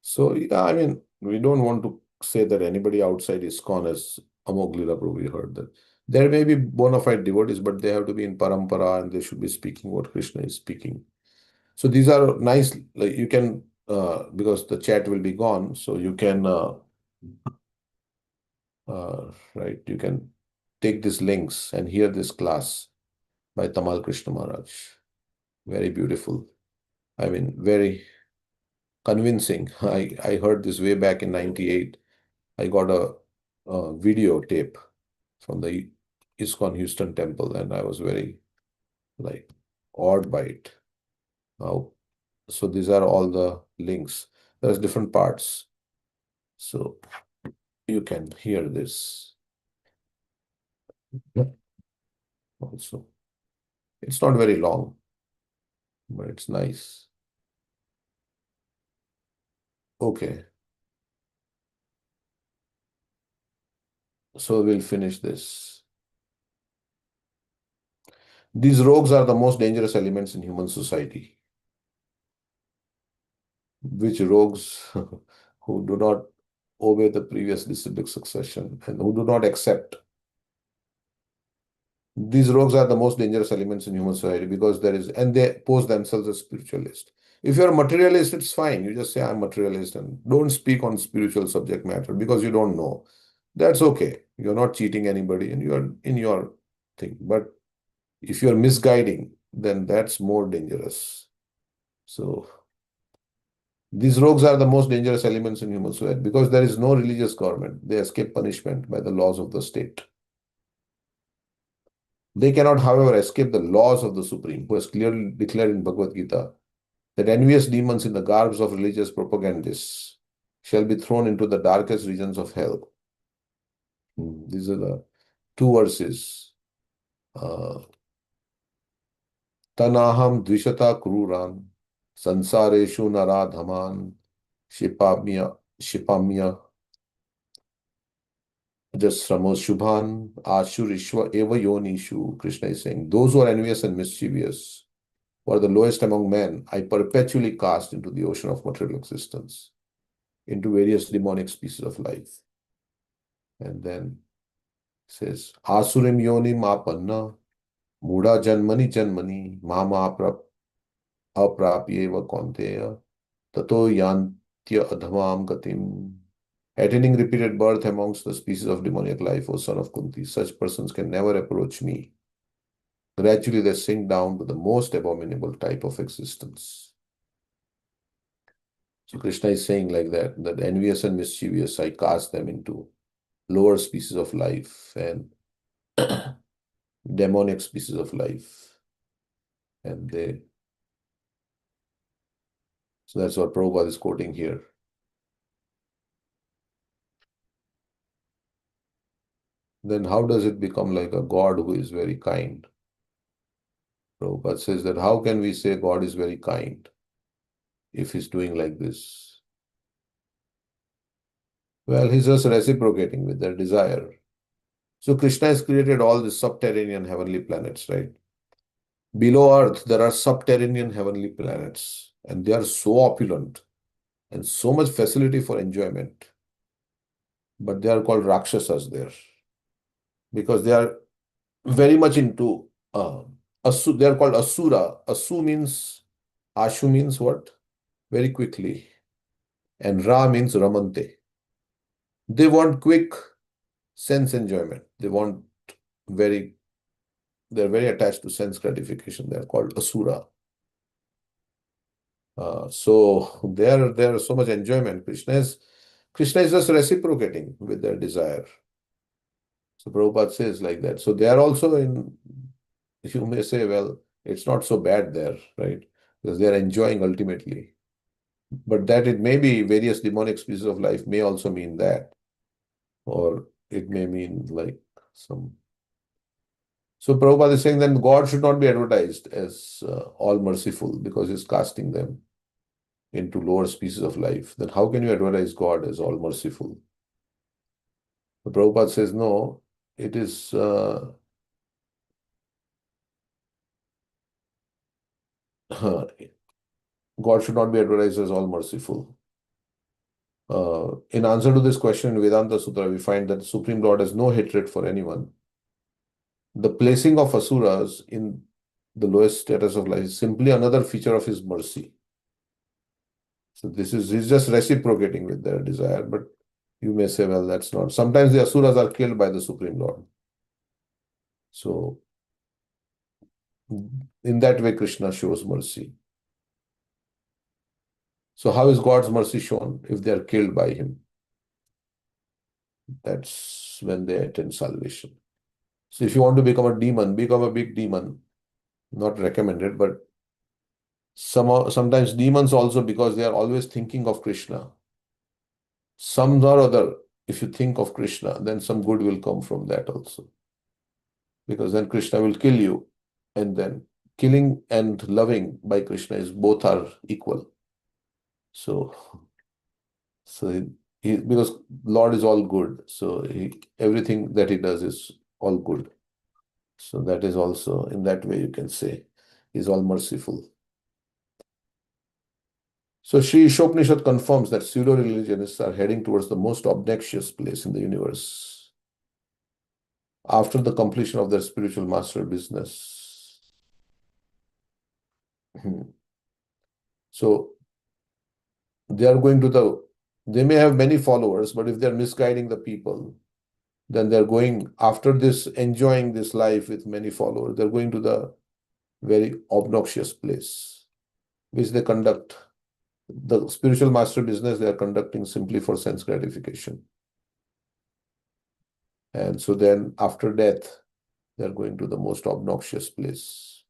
So yeah, we don't want to say that anybody outside ISKCON is Amog Lila Prabhu. We heard that. There may be bona fide devotees, but they have to be in parampara and they should be speaking what Krishna is speaking. So these are nice, like you can, because the chat will be gone, so you can, right, you can take these links and hear this class by Tamal Krishna Maharaj. Very beautiful. Very convincing. I heard this way back in 98. I got a video tape from the ISKCON Houston temple, and I was very like awed by it. Now, so these are all the links. There's different parts. So you can hear this also. It's not very long, but it's nice. Okay, so we'll finish this. These rogues are the most dangerous elements in human society. Which rogues who do not obey the previous disciplic succession and who do not accept. These rogues are the most dangerous elements in human society because and they pose themselves as spiritualist. If you're a materialist, it's fine. You just say, I'm materialist and don't speak on spiritual subject matter because you don't know. That's okay. You're not cheating anybody and you're in your thing. But if you're misguiding, then that's more dangerous. So these rogues are the most dangerous elements in human society because there is no religious government. They escape punishment by the laws of the state. They cannot, however, escape the laws of the Supreme, who has clearly declared in Bhagavad Gita that envious demons in the garbs of religious propagandists shall be thrown into the darkest regions of hell. These are the two verses. Tanaham dvishata kruran sansareshu naradhaman shipamya jasramo shubhan ashurishwa eva yonishu. Krishna is saying, those who are envious and mischievous, who are the lowest among men, I perpetually cast into the ocean of material existence, into various demonic species of life. And then says, Asurim yonim apanna Muda janmani janmani mama aprapyeva konteya tato yantya adhamam gatim. Attaining repeated birth amongst the species of demonic life, O son of Kunti, such persons can never approach me. Gradually they sink down to the most abominable type of existence. So Krishna is saying like that envious and mischievous, I cast them into lower species of life and demonic species of life. And so that's what Prabhupada is quoting here. Then how does it become like a God who is very kind? Prabhupada says that how can we say God is very kind if he's doing like this? Well, he's just reciprocating with their desire. So Krishna has created all the subterranean heavenly planets, right? Below earth, there are subterranean heavenly planets, and they are so opulent and so much facility for enjoyment. But they are called Rakshasas there because they are very much into they are called Asura. Ashu means what? Very quickly. And Ra means Ramante. They want quick sense enjoyment. They're very attached to sense gratification. They're called Asura. So there's so much enjoyment. Krishna is just reciprocating with their desire. So Prabhupada says like that. So they are also you may say, well, it's not so bad there, right? Because they are enjoying ultimately. But that it may be various demonic species of life may also mean that. Or it may mean like some. So Prabhupada is saying that God should not be advertised as all merciful because he's casting them into lower species of life. Then how can you advertise God as all merciful? The Prabhupada says, no, it is God should not be advertised as all merciful. In answer to this question in Vedanta Sutra, we find that the Supreme Lord has no hatred for anyone. The placing of asuras in the lowest status of life is simply another feature of his mercy. So he's just reciprocating with their desire, but you may say, well, that's not. Sometimes the asuras are killed by the Supreme Lord. So in that way, Krishna shows mercy. So how is God's mercy shown if they are killed by him? That's when they attain salvation. So if you want to become a demon, become a big demon. Not recommended, but sometimes demons also, because they are always thinking of Krishna. Some or other, if you think of Krishna, then some good will come from that also. Because then Krishna will kill you, and then killing and loving by Krishna is both are equal. So because Lord is all good, so everything that he does is all good. So that is also, in that way you can say, he's all merciful. So Sri Isopanishad confirms that pseudo-religionists are heading towards the most obnoxious place in the universe after the completion of their spiritual master business. So they are going they may have many followers, but if they're misguiding the people, then they're going after this, enjoying this life with many followers, they're going to the very obnoxious place, which they conduct. The spiritual master business they are conducting simply for sense gratification. And so then after death, They're going to the most obnoxious place,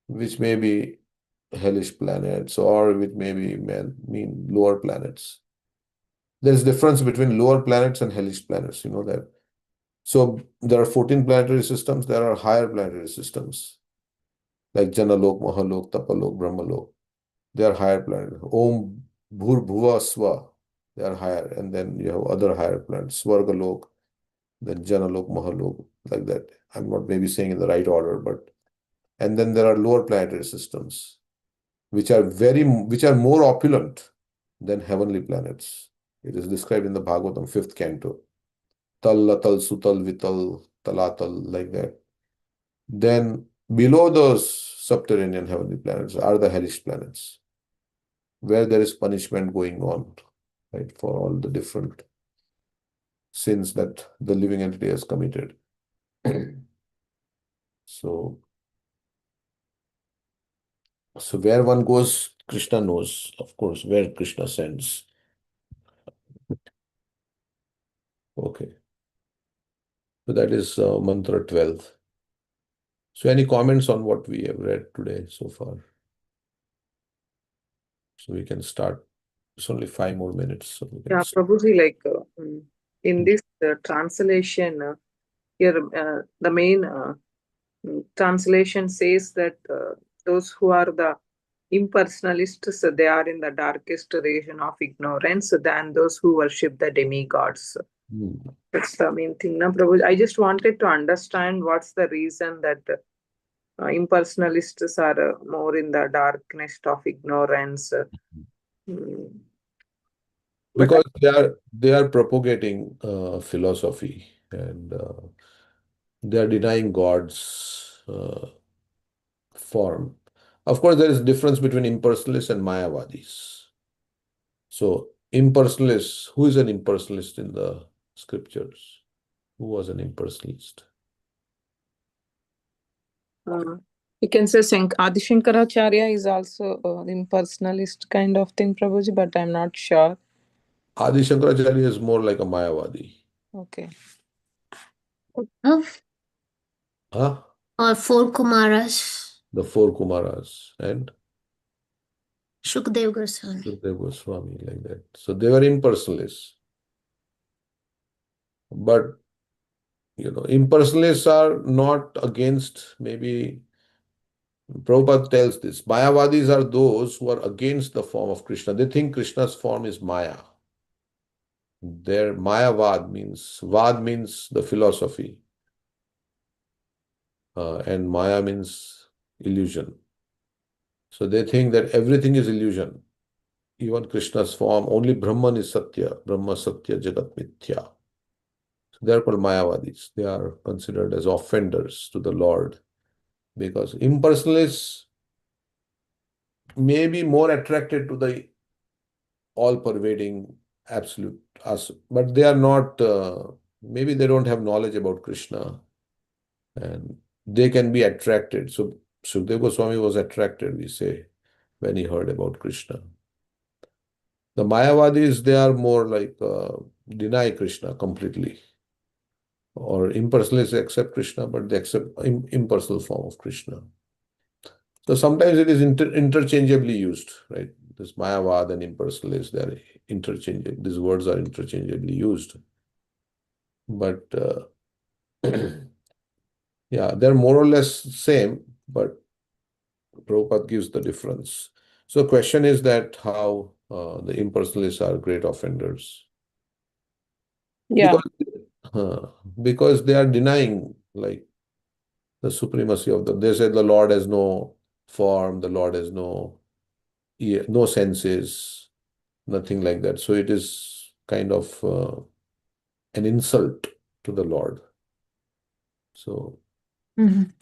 which may be hellish planets, or which may be mean lower planets. There's difference between lower planets and hellish planets, you know that. So there are 14 planetary systems, there are higher planetary systems, like Janalok, Mahalok, Tapalok, Brahmalok. They are higher planets. Om Bhur Bhuva Swa, they are higher. And then you have other higher planets, Svargalok, then Janalok, Mahalok, like that. I'm not maybe saying in the right order, but and then there are lower planetary systems, which are more opulent than heavenly planets. It is described in the Bhagavatam, 5th canto. Tal, Latal, Sutal, Vital, Talatal, like that. Then below those subterranean heavenly planets are the hellish planets, where there is punishment going on, right, for all the different sins that the living entity has committed. So, so where one goes, Krishna knows, of course, where Krishna sends. Okay. So that is mantra 12. So any comments on what we have read today so far? So we can start. It's only 5 more minutes. So we can Yeah, start. Prabhuji, like in this translation, here the main translation says that those who are the impersonalists, they are in the darkest region of ignorance than those who worship the demigods. Hmm. That's the main thing. Now, Prabhuji, I just wanted to understand what's the reason that impersonalists are more in the darkness of ignorance. Mm, but Because they are propagating philosophy, and they are denying God's form. Of course, there is difference between impersonalists and Mayavadis. So impersonalists, who is an impersonalist in the scriptures? Who was an impersonalist? you can say Adi Shankaracharya is also impersonalist kind of thing, Prabhuji, but I'm not sure. Adi Shankaracharya is more like a Mayavadi. Okay. Of Huh? or four Kumaras, The four Kumaras and Shukdev Goswami. Sukadeva Goswami, like that. So they were impersonalists. But impersonalists are not against, maybe Prabhupada tells this. Mayavadis are those who are against the form of Krishna. They think Krishna's form is Maya. Their Vad means the philosophy, and Maya means illusion. So they think that everything is illusion. Even Krishna's form, only Brahman is Satya. Brahma Satya Jagat Mithya. So they are called Mayavadis. They are considered as offenders to the Lord, because impersonalists may be more attracted to the all-pervading absolute us, but they are not, maybe they don't have knowledge about Krishna, and they can be attracted. So Sukadeva Goswami was attracted, we say, when he heard about Krishna. The Mayavadis, they are more like deny Krishna completely, or impersonalists accept Krishna, but they accept impersonal form of Krishna. So sometimes it is interchangeably used, right? This Mayavad and impersonalist, they are interchangeable. These words are interchangeably used. But yeah, they're more or less same, but Prabhupada gives the difference. So the question is that how the impersonalists are great offenders. Yeah. Because they are denying like the supremacy of they say the Lord has no form, the Lord has no ear, no senses, nothing like that. So it is kind of an insult to the Lord. So Mhm.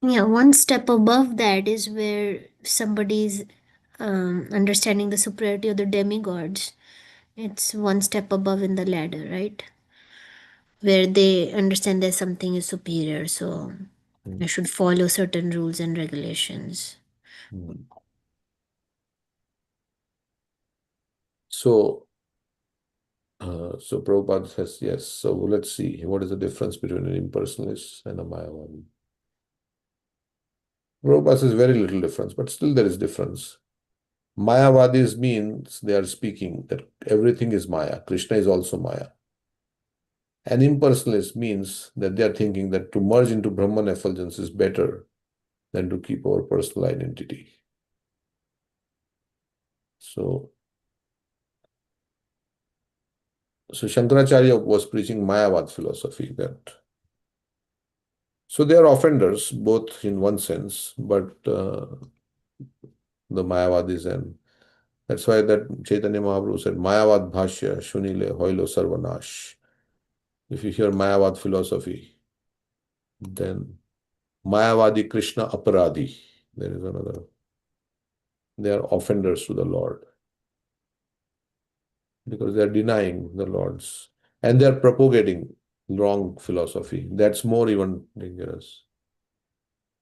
Yeah, one step above that is where somebody's understanding the superiority of the demigods. It's one step above in the ladder, right? Where they understand that something is superior, so I should follow certain rules and regulations. so So Prabhupada says yes. So let's see, what is the difference between an impersonalist and a Mayavadi? Prabhupada says very little difference, but still there is difference. Mayavadis means they are speaking that everything is Maya. Krishna is also Maya. An impersonalist means that they are thinking that to merge into Brahman effulgence is better than to keep our personal identity. So Shankaracharya was preaching Mayavad philosophy that. So they are offenders, both in one sense, but the Mayavadis, and that's why that Chaitanya Mahaprabhu said, Mayavad Bhashya Shunile Hoilo Sarvanash. If you hear Mayavad philosophy, then Mayavadi Krishna Aparadhi. There is another. They are offenders to the Lord because they are denying the Lord's and they are propagating wrong philosophy. That's more even dangerous.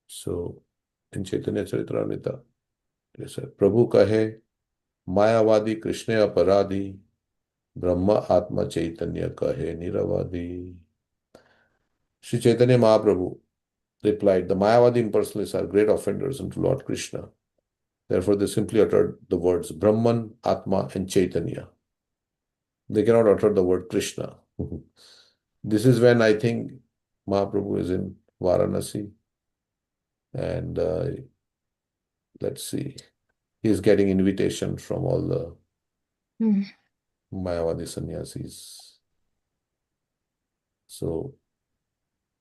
So in Chaitanya Charitamrita, they said, Prabhu kahe, Mayavadi Krishna Aparadhi, Brahma Atma Chaitanya kahe Niravadi. Sri Chaitanya Mahaprabhu replied, the Mayavadi impersonalists are great offenders unto Lord Krishna. Therefore, they simply uttered the words Brahman, Atma, and Chaitanya. They cannot utter the word Krishna. This is when I think Mahaprabhu is in Varanasi, and let's see, he is getting invitation from all the Mayavadi sannyasis. So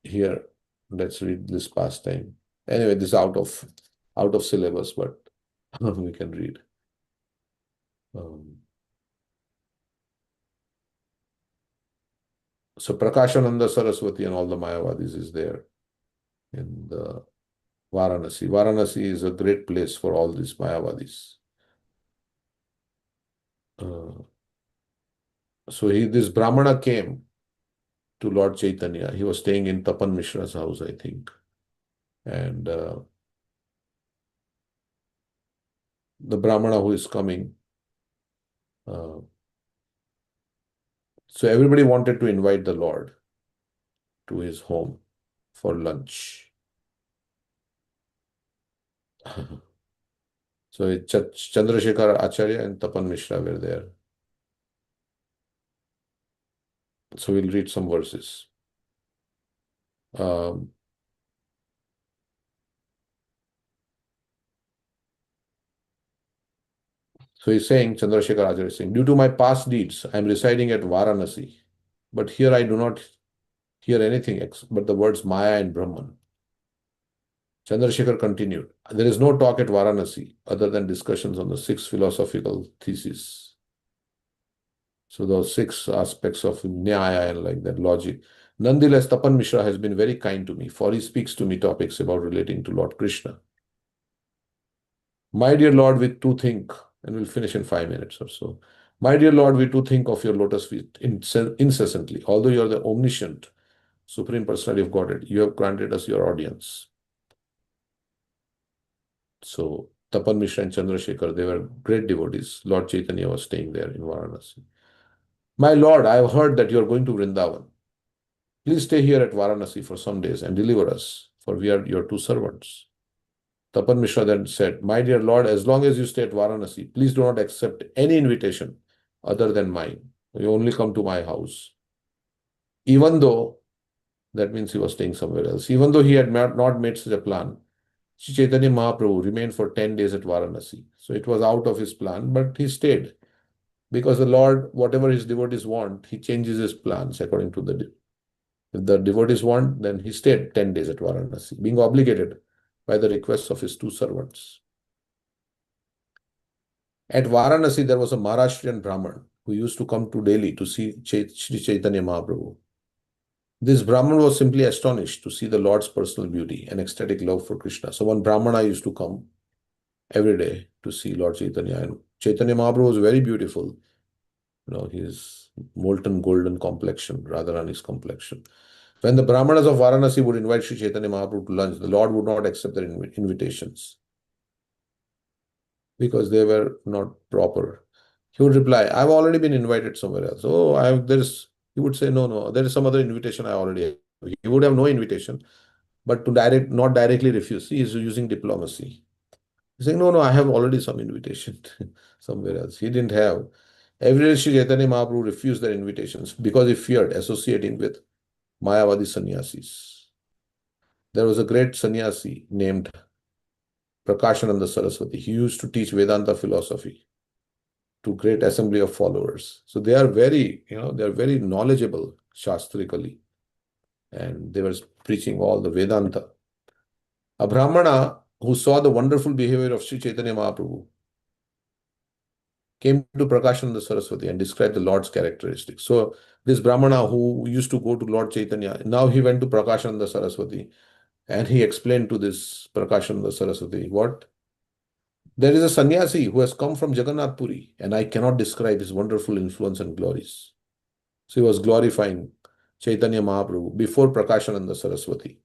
here, let's read this pastime. Anyway, this is out of syllabus, but we can read. So Prakashananda Saraswati and all the Mayavadis is there in the Varanasi. Varanasi is a great place for all these Mayavadis. So this Brahmana came to Lord Chaitanya. He was staying in Tapan Mishra's house, I think. And the Brahmana who is coming, so everybody wanted to invite the Lord to his home for lunch. So Chandrasekhar Acharya and Tapan Mishra were there. So we'll read some verses. So he's saying, Chandrasekhar Acharya is saying, due to my past deeds, I am residing at Varanasi, but here I do not hear anything but the words Maya and Brahman. Chandrasekhar continued, there is no talk at Varanasi other than discussions on the 6 philosophical theses. So those 6 aspects of Nyaya and like that logic. Nonetheless, Tapan Mishra has been very kind to me, for he speaks to me topics about relating to Lord Krishna. My dear Lord, we too think, and we'll finish in 5 minutes or so. My dear Lord, we too think of your lotus feet incessantly. Although you are the omniscient, Supreme Personality of Godhead, you have granted us your audience. So Tapan Mishra and Chandrasekhar, they were great devotees. Lord Chaitanya was staying there in Varanasi. My Lord, I have heard that you are going to Vrindavan. Please stay here at Varanasi for some days and deliver us, for we are your 2 servants. Tapan Mishra then said, my dear Lord, as long as you stay at Varanasi, please do not accept any invitation other than mine. You only come to my house. Even though, that means he was staying somewhere else, even though he had not made such a plan, Sri Chaitanya Mahaprabhu remained for 10 days at Varanasi. So it was out of his plan, but he stayed. Because the Lord, whatever his devotees want, he changes his plans according to if the devotees want, then he stayed 10 days at Varanasi, being obligated by the requests of his 2 servants. At Varanasi, there was a Maharashtrian Brahman who used to come to Delhi to see Sri Chaitanya Mahaprabhu. This Brahman was simply astonished to see the Lord's personal beauty and ecstatic love for Krishna. So one Brahmana used to come every day to see Lord Chaitanya. And Chaitanya Mahaprabhu was very beautiful. His molten golden complexion, Radharani's complexion. When the Brahmanas of Varanasi would invite Sri Chaitanya Mahaprabhu to lunch, the Lord would not accept their invitations because they were not proper. He would reply, I've already been invited somewhere else. Oh, he would say, no, there is some other invitation I already have. He would have no invitation, but not directly refuse. He is using diplomacy. He's saying, no, I have already some invitation somewhere else. He didn't have. Every day, Sri Chaitanya Mahaprabhu refused their invitations because he feared associating with Mayavadi sannyasis. There was a great sannyasi named Prakashananda Saraswati. He used to teach Vedanta philosophy to great assembly of followers. So they are very knowledgeable shastrically, and they were preaching all the Vedanta. A Brahmana who saw the wonderful behavior of Sri Chaitanya Mahaprabhu came to Prakashananda Saraswati and described the Lord's characteristics. So this Brahmana who used to go to Lord Chaitanya, now he went to Prakashananda Saraswati and he explained to this Prakashananda Saraswati, what? There is a sannyasi who has come from Jagannath Puri, and I cannot describe his wonderful influence and glories. So he was glorifying Chaitanya Mahaprabhu before Prakashananda Saraswati.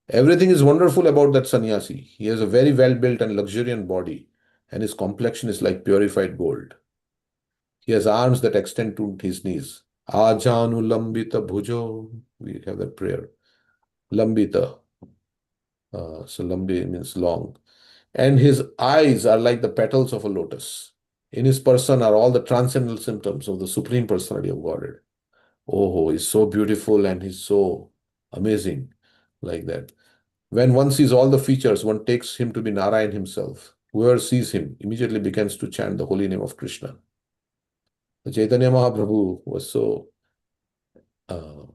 Everything is wonderful about that sannyasi. He has a very well-built and luxuriant body, and his complexion is like purified gold. He has arms that extend to his knees. Ajanu lambita bhujo. We have that prayer. Lambita. So lambi means long. And his eyes are like the petals of a lotus. In his person are all the transcendental symptoms of the Supreme Personality of Godhead. Oh, he's so beautiful and he's so amazing, like that. When one sees all the features, one takes him to be Narayan himself. Whoever sees him immediately begins to chant the holy name of Krishna. The Chaitanya Mahaprabhu was so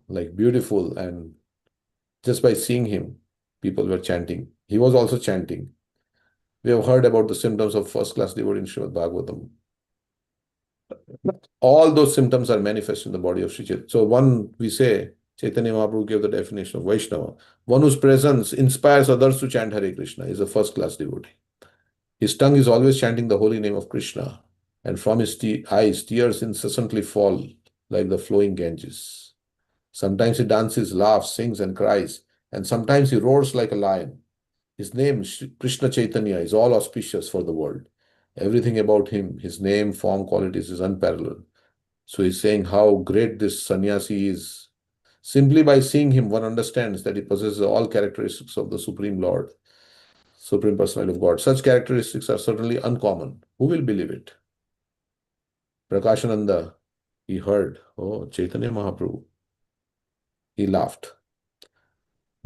beautiful, and just by seeing him, people were chanting. He was also chanting. We have heard about the symptoms of first-class devotee in Srimad Bhagavatam. All those symptoms are manifest in the body of Sri Chaitanya. So we say, Chaitanya Mahaprabhu gave the definition of Vaishnava. One whose presence inspires others to chant Hare Krishna is a first-class devotee. His tongue is always chanting the holy name of Krishna, and from his eyes, tears incessantly fall like the flowing Ganges. Sometimes he dances, laughs, sings, and cries, and sometimes he roars like a lion. His name, Krishna Chaitanya, is all auspicious for the world. Everything about him, his name, form, qualities is unparalleled. So he's saying how great this sannyasi is. Simply by seeing him, one understands that he possesses all characteristics of the Supreme Lord, Supreme Personality of God. Such characteristics are certainly uncommon. Who will believe it? Prakashananda, he heard, oh, Chaitanya Mahaprabhu. He laughed.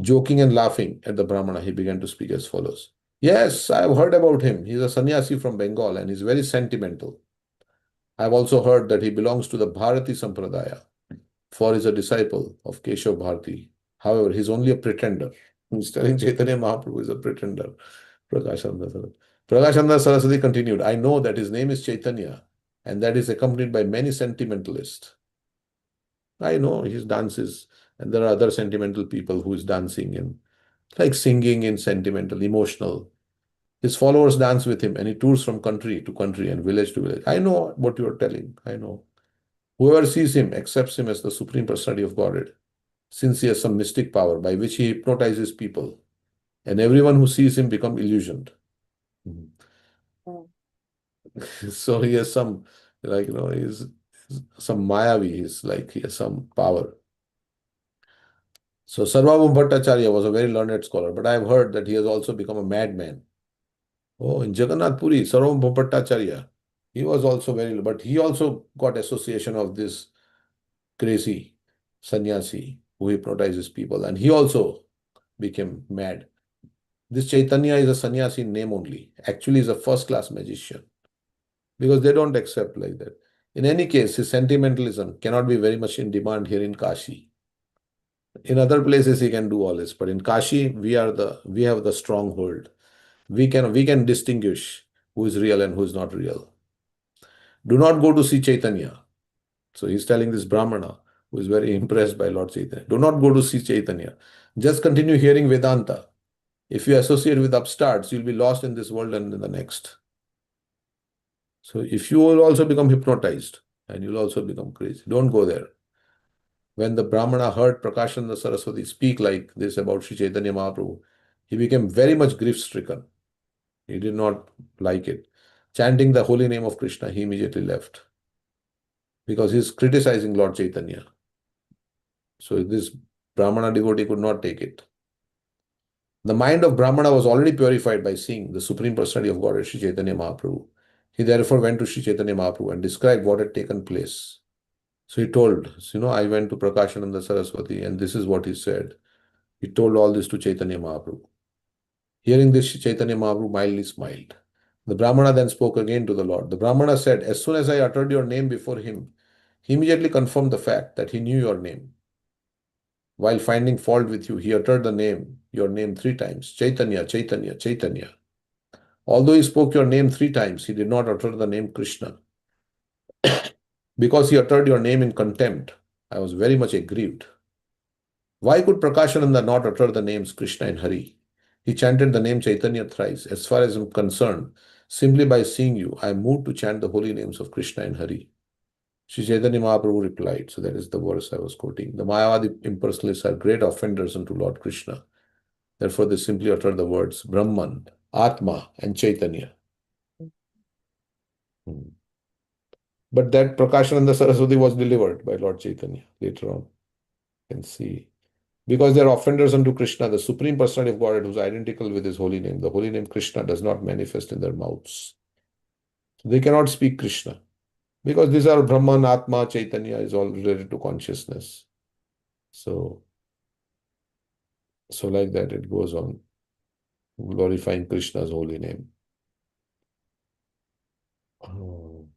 Joking and laughing at the Brahmana, he began to speak as follows. Yes, I have heard about him. He's a sannyasi from Bengal and he's very sentimental. I have also heard that he belongs to the Bharati Sampradaya, for he's a disciple of Keshav Bharati. However, he's only a pretender. He's telling Chaitanya Mahaprabhu is a pretender. Prakashananda Saraswati continued, I know that his name is Chaitanya and that is accompanied by many sentimentalists. I know his dances, and there are other sentimental people who is dancing and like singing in sentimental, emotional. His followers dance with him and he tours from country to country and village to village. I know what you are telling. I know. Whoever sees him accepts him as the Supreme Personality of Godhead, since he has some mystic power by which he hypnotizes people, and everyone who sees him become illusioned. So he has some, he's some Mayavi, he has some power. So Sarvabhauma Bhattacharya was a very learned scholar, but I have heard that he has also become a madman. Oh, in Jagannath Puri, Sarvabhauma Bhattacharya, he was also but he also got association of this crazy sannyasi who hypnotizes people, and he also became mad. This Chaitanya is a sannyasi in name only. Actually, is a first-class magician because they don't accept like that. In any case, his sentimentalism cannot be very much in demand here in Kashi. In other places, he can do all this, but in Kashi, we have the stronghold. We can distinguish who is real and who is not real. Do not go to see Chaitanya. So he's telling this Brahmana who is very impressed by Lord Chaitanya. Do not go to see Chaitanya. Just continue hearing Vedanta. If you associate with upstarts, you'll be lost in this world and in the next. So if you will also become hypnotized and you'll also become crazy, don't go there. When the Brahmana heard Prakashananda Saraswati speak like this about Sri Chaitanya Mahaprabhu, he became very much grief-stricken. He did not like it. Chanting the holy name of Krishna, he immediately left. because he's criticizing Lord Chaitanya. So this Brahmana devotee could not take it. The mind of Brahmana was already purified by seeing the Supreme Personality of Godhead, Sri Chaitanya Mahaprabhu. He therefore went to Sri Chaitanya Mahaprabhu and described what had taken place. So he told, I went to Prakashananda Saraswati and this is what he said. He told all this to Chaitanya Mahaprabhu. Hearing this, Chaitanya Mahaprabhu mildly smiled. The Brahmana then spoke again to the Lord. The Brahmana said, as soon as I uttered your name before him, he immediately confirmed the fact that he knew your name. While finding fault with you, he uttered your name 3 times, Chaitanya, Chaitanya, Chaitanya. Although he spoke your name 3 times, he did not utter the name Krishna. Because he uttered your name in contempt, I was very much aggrieved. Why could Prakashananda not utter the names Krishna and Hari? He chanted the name Chaitanya thrice. As far as I'm concerned, simply by seeing you, I am moved to chant the holy names of Krishna and Hari. Sri Chaitanya Mahaprabhu replied, so that is the verse I was quoting. The Mayavadi impersonalists are great offenders unto Lord Krishna. Therefore, they simply utter the words Brahman, Atma, and Chaitanya. But that Prakashananda Saraswati was delivered by Lord Chaitanya later on. You can see. Because they are offenders unto Krishna, the Supreme Personality of Godhead, who is identical with his holy name. The holy name Krishna does not manifest in their mouths. So they cannot speak Krishna. Because these are Brahman, Atma, Chaitanya is all related to consciousness. So like that it goes on, glorifying Krishna's holy name. Oh.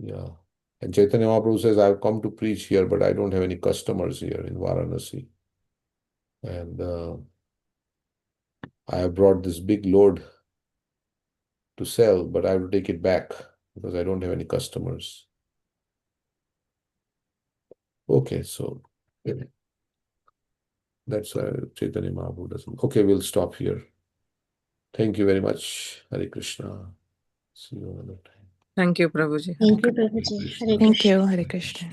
Yeah. And Chaitanya Mahaprabhu says, I've come to preach here, but I don't have any customers here in Varanasi. And I have brought this big load to sell, but I have to take it back because I don't have any customers. Okay, so that's why Chaitanya Mahaprabhu doesn't. Okay, we'll stop here. Thank you very much. Hare Krishna. See you another time. Thank you, Prabhuji. Thank you, Prabhuji. Hare Thank Krishna. you. Hare Krishna.